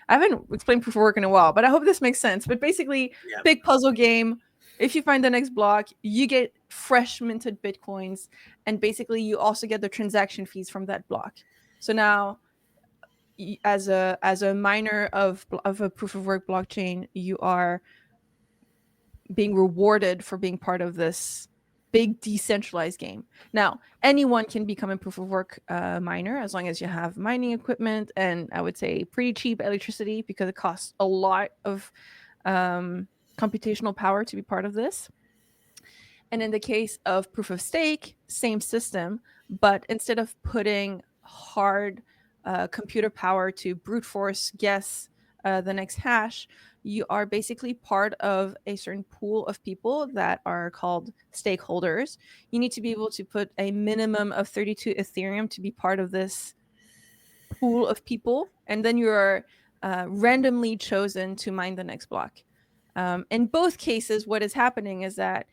haven't explained proof of work in a while, but I hope this makes sense. But basically, big puzzle game. If you find the next block, you get fresh minted Bitcoins, and basically you also get the transaction fees from that block. So now, as a miner of a proof of work blockchain, you are being rewarded for being part of this big decentralized game. Now, anyone can become a proof of work miner as long as you have mining equipment and, I would say, pretty cheap electricity, because it costs a lot of computational power to be part of this. And in the case of proof of stake, same system, but instead of putting hard computer power to brute force guess the next hash, you are basically part of a certain pool of people that are called stakeholders. You need to be able to put a minimum of 32 Ethereum to be part of this pool of people, and then you are randomly chosen to mine the next block. In both cases, what is happening is that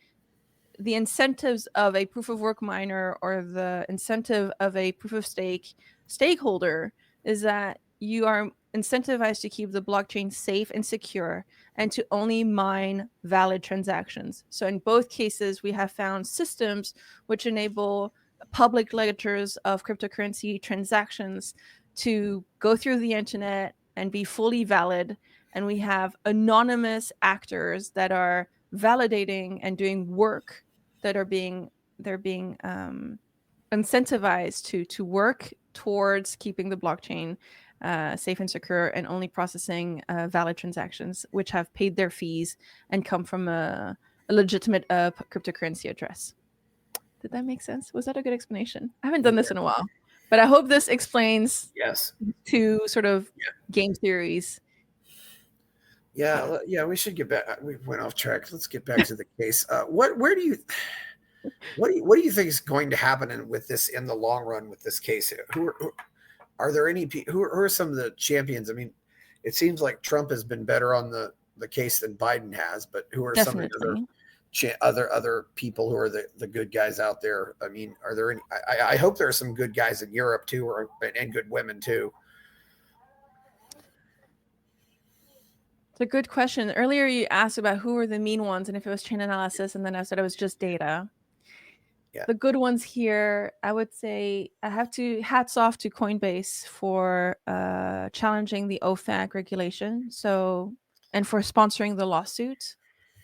the incentives of a proof of work miner or the incentive of a proof of stake stakeholder is that you are incentivized to keep the blockchain safe and secure and to only mine valid transactions. So in both cases, we have found systems which enable public ledgers of cryptocurrency transactions to go through the internet and be fully valid. And we have anonymous actors that are validating and doing work that are being incentivized to work towards keeping the blockchain safe and secure and only processing valid transactions which have paid their fees and come from a legitimate cryptocurrency address. Did that make sense? Was that a good explanation? I haven't done this in a while, but I hope this explains two sort of game theories. Yeah, we should get back. We went off track. Let's get back to the case. What do you think is going to happen with this in the long run with this case? Are there any who are some of the champions? I mean, it seems like Trump has been better on the case than Biden has, but who are some of the other people who are the good guys out there? I mean, are there any? I hope there are some good guys in Europe too, and good women too. It's a good question. Earlier you asked about who were the mean ones and if it was chain analysis, and then I said it was just data. Yeah. The good ones here, I would say I have to hats off to Coinbase for challenging the OFAC regulation. So, and for sponsoring the lawsuit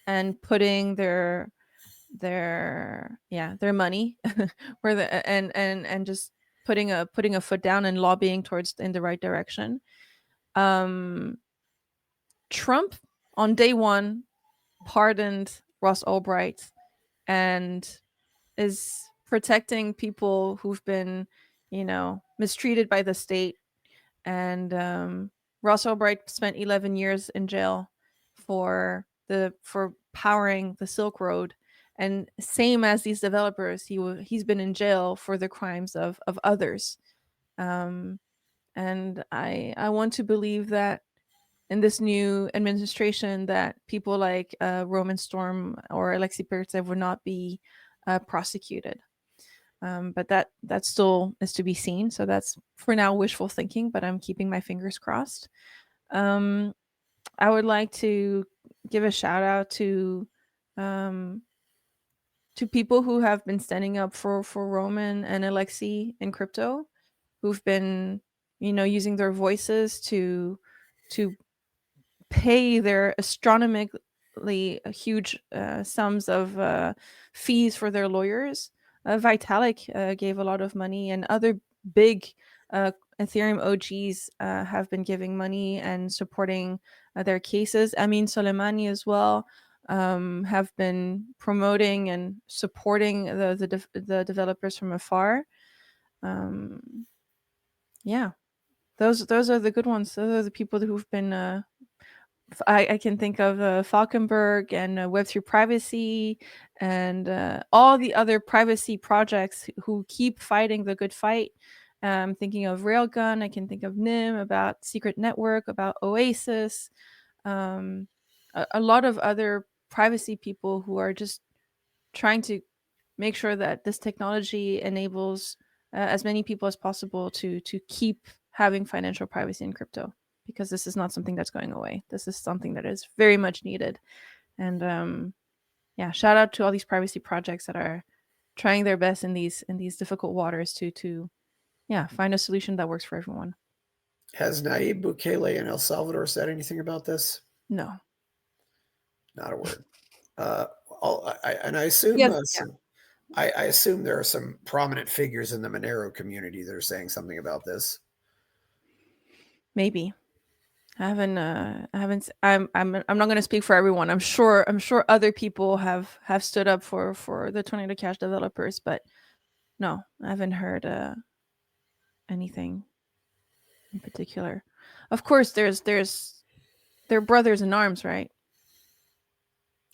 and putting their money where and just putting a foot down and lobbying in the right direction. Trump on day one pardoned Ross Albright and is protecting people who've been, mistreated by the state. And Ross Albright spent 11 years in jail for powering the Silk Road, and same as these developers, he's been in jail for the crimes of others. And I want to believe that in this new administration, that people like Roman Storm or Alexey Pertsev would not be prosecuted. But that still is to be seen. So that's for now wishful thinking, but I'm keeping my fingers crossed. I would like to give a shout out to people who have been standing up for Roman and Alexei in crypto, who've been using their voices to pay their astronomically huge sums of fees for their lawyers. Vitalik gave a lot of money, and other big Ethereum OGs have been giving money and supporting their cases. Amin Soleimani as well have been promoting and supporting the developers from afar. Yeah, those are the good ones. Those are the people who've been. I can think of Falkenberg and Web3 Privacy and all the other privacy projects who keep fighting the good fight. Thinking of Railgun, I can think of NIM, about Secret Network, about Oasis, a lot of other privacy people who are just trying to make sure that this technology enables as many people as possible to keep having financial privacy in crypto, because this is not something that's going away. This is something that is very much needed. And yeah, shout out to all these privacy projects that are trying their best in these difficult waters to find a solution that works for everyone. Has Nayib Bukele in El Salvador said anything about this? No. Not a word. I assume Yes, I assume there are some prominent figures in the Monero community that are saying something about this. maybe. I haven't. I'm not going to speak for everyone. I'm sure other people have stood up for the Tornado Cash developers, but no, I haven't heard anything in particular. Of course, they're brothers in arms, right?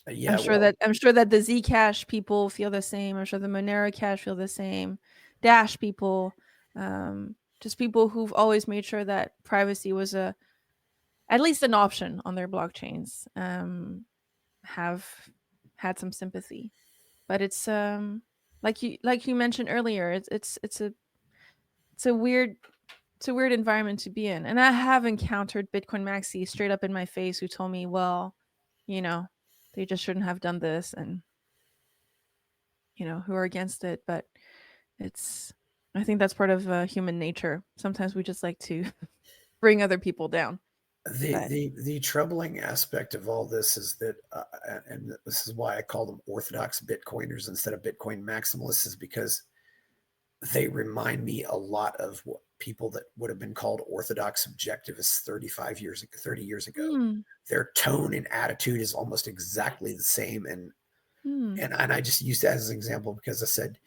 Yeah, I'm sure that the Zcash people feel the same. I'm sure the Monero Cash feel the same. Dash people, just people who've always made sure that privacy was at least an option on their blockchains, have had some sympathy. But it's like you mentioned earlier, it's a weird environment to be in. And I have encountered Bitcoin Maxi straight up in my face who told me, well, they just shouldn't have done this, and who are against it. But I think that's part of human nature. Sometimes we just like to bring other people down. The troubling aspect of all this is that, and this is why I call them orthodox Bitcoiners instead of Bitcoin maximalists, is because they remind me a lot of what people that would have been called orthodox objectivists 30 years ago. Their tone and attitude is almost exactly the same. And I just used that as an example because I said,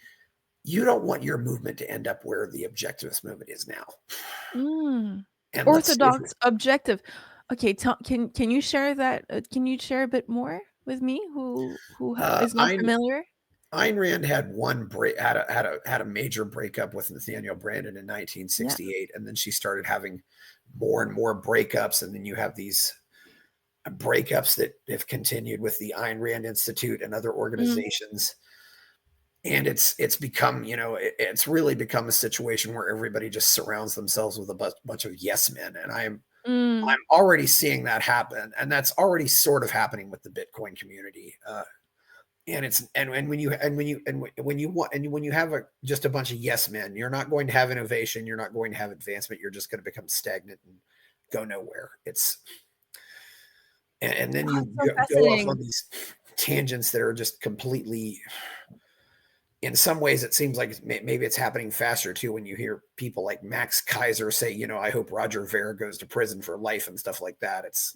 you don't want your movement to end up where the objectivist movement is now. And orthodox objective. Okay, can you share that? Can you share a bit more with me who is not familiar? Ayn Rand had a major breakup with Nathaniel Branden in 1968, and then she started having more and more breakups, and then you have these breakups that have continued with the Ayn Rand Institute and other organizations. And it's become, it's really become a situation where everybody just surrounds themselves with a bunch of yes men. And I'm already seeing that happen. And that's already sort of happening with the Bitcoin community. When you have just a bunch of yes men, you're not going to have innovation. You're not going to have advancement. You're just going to become stagnant and go nowhere. And then you go off on these tangents that are just completely, in some ways, it seems like maybe it's happening faster too when you hear people like Max Kaiser say, I hope Roger Ver goes to prison for life and stuff like that. It's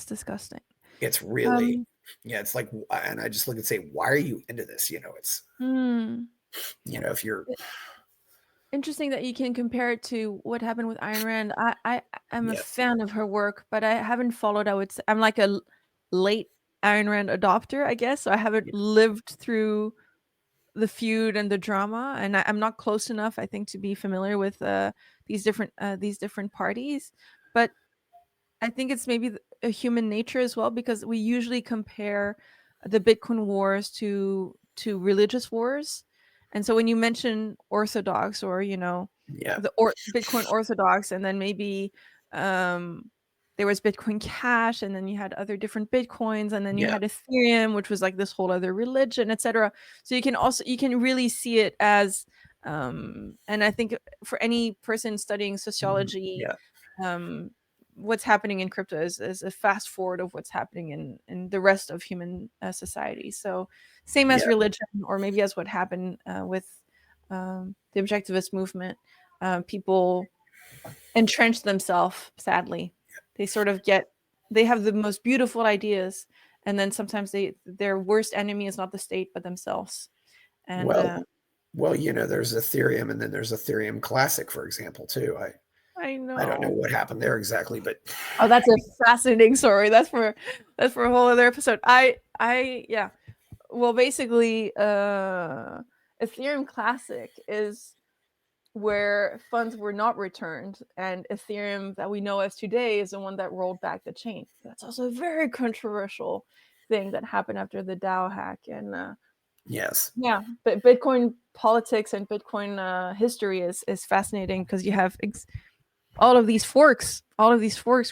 disgusting. It's really Yeah, it's like, and I just look and say, why are you into this? It's, if you're, Interesting that you can compare it to what happened with Ayn Rand. I am a yeah, fan of her work, but I haven't followed. I would say I'm like a late Ayn Rand adopter, I guess. So I haven't lived through the feud and the drama, and I'm not close enough, I think, to be familiar with these different parties. But I think it's maybe a human nature as well, because we usually compare the Bitcoin wars to religious wars. And so when you mention Orthodox, or yeah, Bitcoin Orthodox, and then maybe um, there was Bitcoin Cash, and then you had other different Bitcoins, and then you yeah, had Ethereum, which was like this whole other religion, etc. So you can really see it as, and I think for any person studying sociology, yeah, um, what's happening in crypto is a fast forward of what's happening in the rest of human society. So same as yeah, religion, or maybe as what happened with the objectivist movement. People entrench themselves, sadly. They sort of they have the most beautiful ideas, and then sometimes their worst enemy is not the state but themselves. And well, there's Ethereum, and then there's Ethereum Classic, for example, too. I I don't know know. what happened there exactly, but Oh, that's a fascinating story. That's for a whole other episode. Yeah. Well, basically, Ethereum Classic is where funds were not returned, and Ethereum that we know as today is the one that rolled back the chain. That's also a very controversial thing that happened after the DAO hack. And yes, yeah, but Bitcoin politics and Bitcoin history is fascinating, because you have all of these forks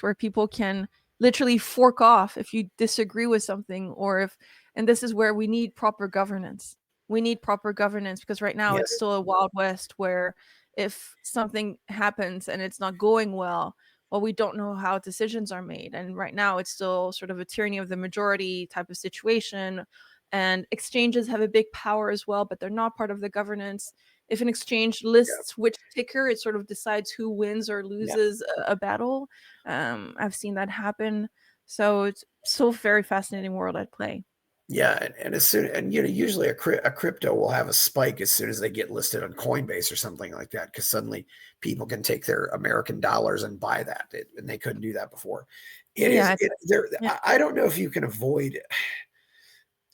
where people can literally fork off if you disagree with something, or if, and this is where we need proper governance. We need proper governance, because right now it's yes, still a wild west, where if something happens and it's not going well, we don't know how decisions are made. And right now it's still sort of a tyranny of the majority type of situation. And exchanges have a big power as well, but they're not part of the governance. If an exchange yeah, lists which ticker, it sort of decides who wins or yeah, loses a battle. I've seen that happen. So it's still a very fascinating world at play. yeah. And as soon, and usually a crypto will have a spike as soon as they get listed on Coinbase or something like that, because suddenly people can take their American dollars and buy that, and they couldn't do that before. It is Yeah, it there. yeah, I don't know if you can avoid.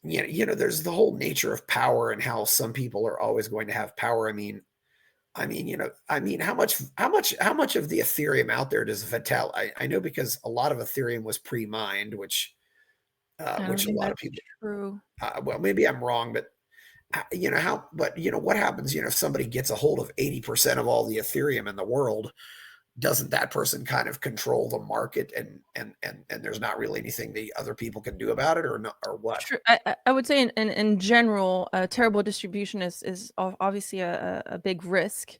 There's the whole nature of power and how some people are always going to have power. How much of the Ethereum out there does Vital? I know, because a lot of Ethereum was pre-mined, I don't which a think lot of that's people. true. Well, maybe I'm wrong, but what happens? If somebody gets a hold of 80% of all the Ethereum in the world, doesn't that person kind of control the market, and there's not really anything the other people can do about it, or not, or what? True. I would say in general, terrible distribution is obviously a big risk,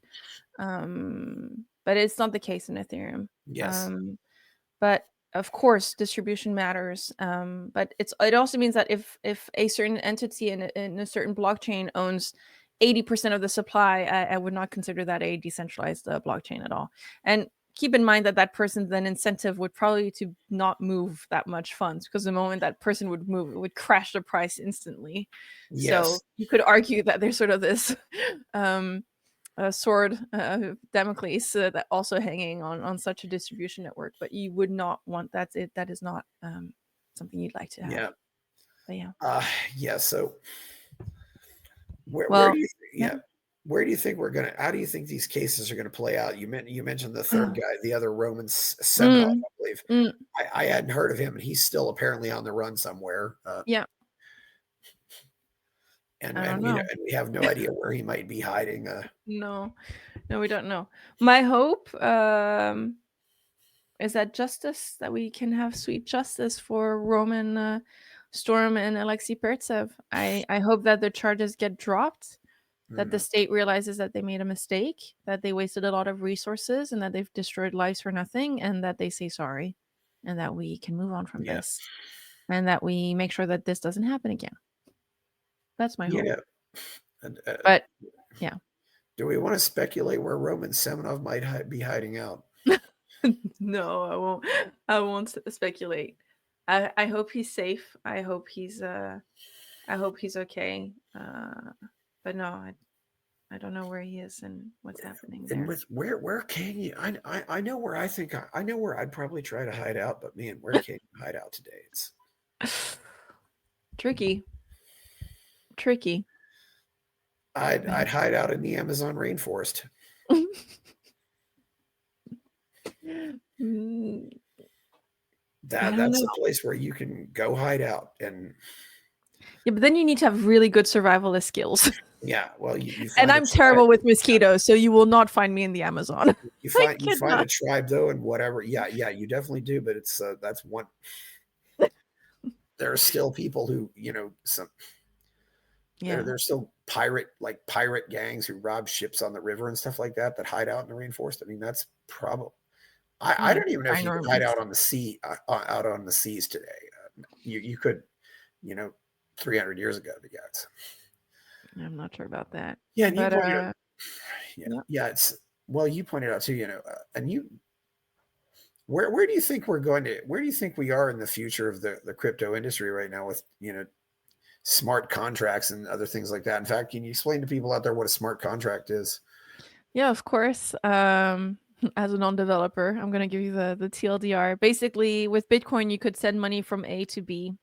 but it's not the case in Ethereum. Yes. Um, but of course distribution matters, but it also means that if a certain entity in a certain blockchain owns 80% of the supply, I would not consider that a decentralized blockchain at all. And keep in mind that that person's then incentive would probably to not move that much funds, because the moment that person would move, it would crash the price instantly. So Yes. you could argue that there's sort of this um sword Damocles that also hanging on such a distribution network, but you would not want that is not something you'd like to have. Yeah. But yeah, Uh, yeah. So where well, do you yeah. yeah, where do you think how do you think these cases are gonna play out? You mentioned the third guy, the other Roman Semenov, Mm, I believe. mm, I hadn't heard of him, and he's still apparently on the run somewhere. yeah, And I and don't we know. and we have no idea where he might be hiding. No, no, we don't know. My hope is that we can have sweet justice for Roman Storm and Alexey Pertsev. I hope that the charges get dropped, that the Mm, state realizes that they made a mistake, that they wasted a lot of resources, and that they've destroyed lives for nothing, and that they say sorry, and that we can move on from yeah, this, and that we make sure that this doesn't happen again. That's my hope. yeah. And, But yeah, do we want to speculate where Roman Semenov might be hiding out? no, I won't. I won't speculate. I hope he's safe. I hope he's okay. But no, I don't know where he is and what's happening And there. with where can you? I know where I know where I'd probably try to hide out, but man, where can you hide out today? It's Tricky. I'd hide out in the Amazon rainforest. Mm, I don't That's know. a place where you can go hide out. And Yeah, but then you need to have really good survivalist skills. yeah, well, you And find a I'm tribe. terrible with mosquitoes, so you will not find me in the Amazon. You I find a cannot. tribe though, and whatever. Yeah, you definitely do. But it's that's one. There are still people who some. Yeah. There's still pirate gangs who rob ships on the river and stuff like that hide out in the rainforest. I mean, that's probably. I don't even know if you could hide Ginormous. out on the sea, out on the seas today. You could, 300 years ago. But yeah, I'm not sure about that. yeah, and you But pointed out, yeah. it's well, you pointed out too, and you, where do you think we're going to? Where do you think we are in the future of the crypto industry right now with smart contracts and other things like that? In fact, can you explain to people out there what a smart contract is? Yeah, of course. As a non-developer, I'm gonna give you the TLDR. Basically, with Bitcoin, you could send money from A to B,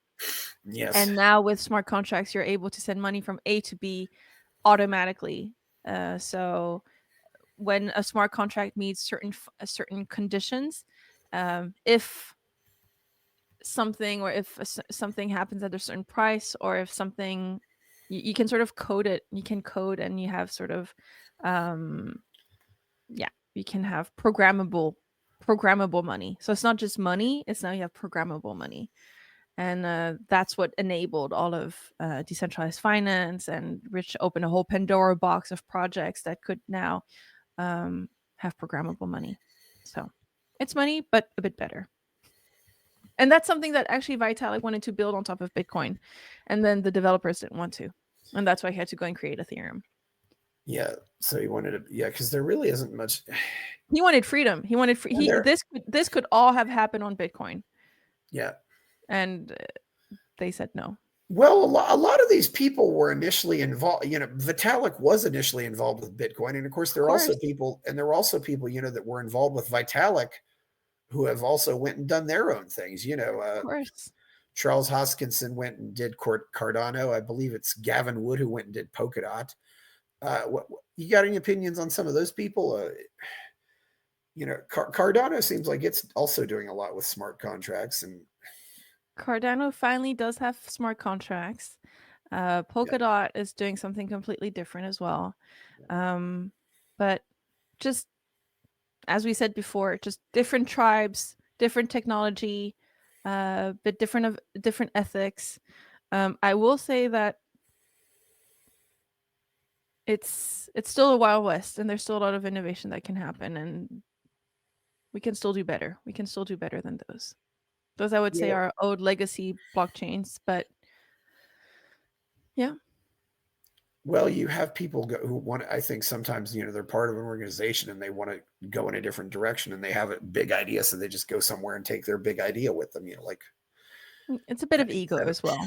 Yes. and now with smart contracts, you're able to send money from A to B automatically. So when a smart contract meets certain conditions, if something or if something happens at a certain price, or if something, you can sort of code it. You can code, and you have sort of yeah, you can have programmable money. So it's not just money, it's now you have programmable money. And that's what enabled all of decentralized finance, and which opened a whole Pandora box of projects that could now have programmable money. So it's money, but a bit better. And that's something that actually Vitalik wanted to build on top of Bitcoin, and then the developers didn't want to, and that's why he had to go and create Ethereum. Yeah. So he wanted to, yeah, because there really isn't much. He wanted freedom. He wanted this could all have happened on Bitcoin, Yeah. and they said no. Well, a lot of these people were initially involved. Vitalik was initially involved with Bitcoin, and of course, there Of are also course, people, that were involved with Vitalik, who have also went and done their own things. of course. Charles Hoskinson went and did Cardano. I believe it's Gavin Wood who went and did Polkadot. You got any opinions on some of those people? Cardano seems like it's also doing a lot with smart contracts, and Cardano finally does have smart contracts. Polkadot is doing something completely different as well. But just as we said before, just different tribes, different technology, but different ethics. I will say that it's still a wild west, and there's still a lot of innovation that can happen, and we can still do better. We can still do better than those. Those, I would say, yeah. are old legacy blockchains, but yeah. Well, you have people who want. I think sometimes they're part of an organization and they want to go in a different direction, and they have a big idea, so they just go somewhere and take their big idea with them. Like It's a bit of ego as well.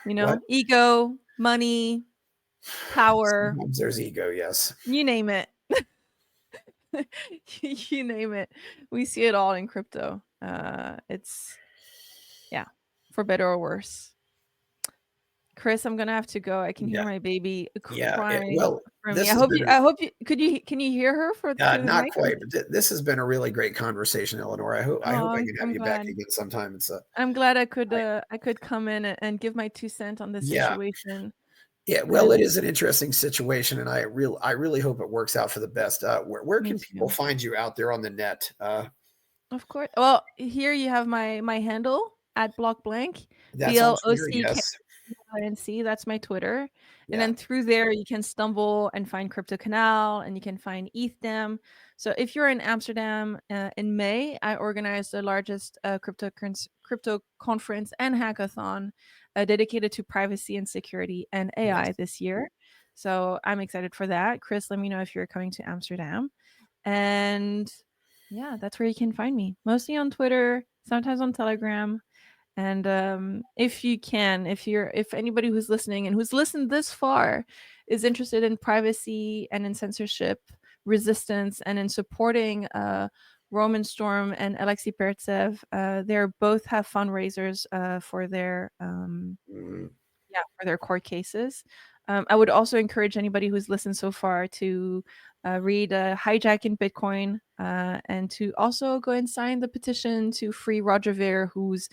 what? Ego, money, power, Sometimes there's ego. Yes. you name it. You name it. We see it all in crypto. It's yeah, for better or worse. Chris, I'm gonna have to go. I can hear Yeah. my baby Yeah. crying Well, for me. this has been I hope you can you hear her through the not mic? quite, but this has been a really great conversation, Eleanor. I hope I can have I'm you back glad. again sometime. It's I'm glad I, I could come in and give my 2 cents on this yeah. situation. Yeah, well, it is an interesting situation, and I really hope it works out for the best. Where Me can people too. find you out there on the net? Of course. Well, here you have my handle at block blank, That's on Twitter, BLOCK. yes. And see, that's my Twitter. And Yeah, then through there, you can stumble and find CryptoCanal, and you can find ETHDam. So if you're in Amsterdam in May, I organized the largest crypto conference and hackathon dedicated to privacy and security and yes. AI this year. So I'm excited for that. Chris, let me know if you're coming to Amsterdam. And yeah, that's where you can find me. Mostly on Twitter, sometimes on Telegram. And if you can, if anybody who's listening and who's listened this far is interested in privacy and in censorship resistance and in supporting Roman Storm and Alexey Pertsev, they both have fundraisers for their for their court cases. I would also encourage anybody who's listened so far to read Hijacking Bitcoin and to also go and sign the petition to free Roger Ver, who's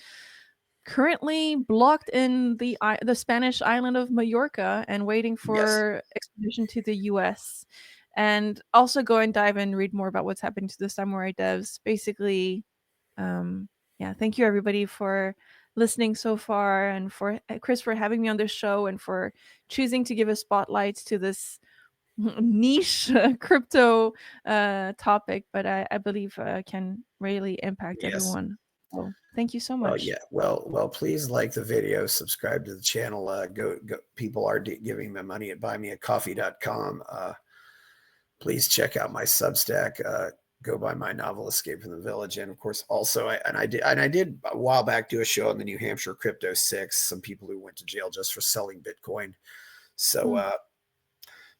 currently blocked in the Spanish island of Mallorca and waiting Yes. for extradition to the US. And also go and dive and read more about what's happening to the Samurai devs. Basically, thank you everybody for listening so far, and for Chris for having me on this show, and for choosing to give a spotlight to this niche crypto topic, but I believe can really impact Yes. everyone. So thank you so Well, much. yeah. Well, please like the video, subscribe to the channel. Go. People are giving me money at buymeacoffee.com. Please check out my Substack. Go buy my novel Escape from the Village, and of course also I did a while back do a show on the New Hampshire Crypto 6, some people who went to jail just for selling Bitcoin. So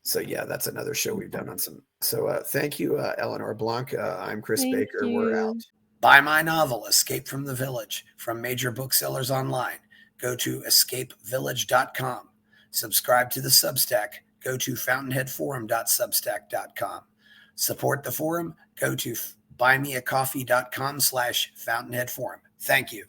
so yeah, that's another show we've done on some. So thank you, Eléonore Blanc. I'm Chris Thank Baker. you. We're out. Buy my novel Escape from the Village from major booksellers online. Go to escapevillage.com. Subscribe to the Substack. Go to fountainheadforum.substack.com. Support the forum. Go to buymeacoffee.com/fountainheadforum. Thank you.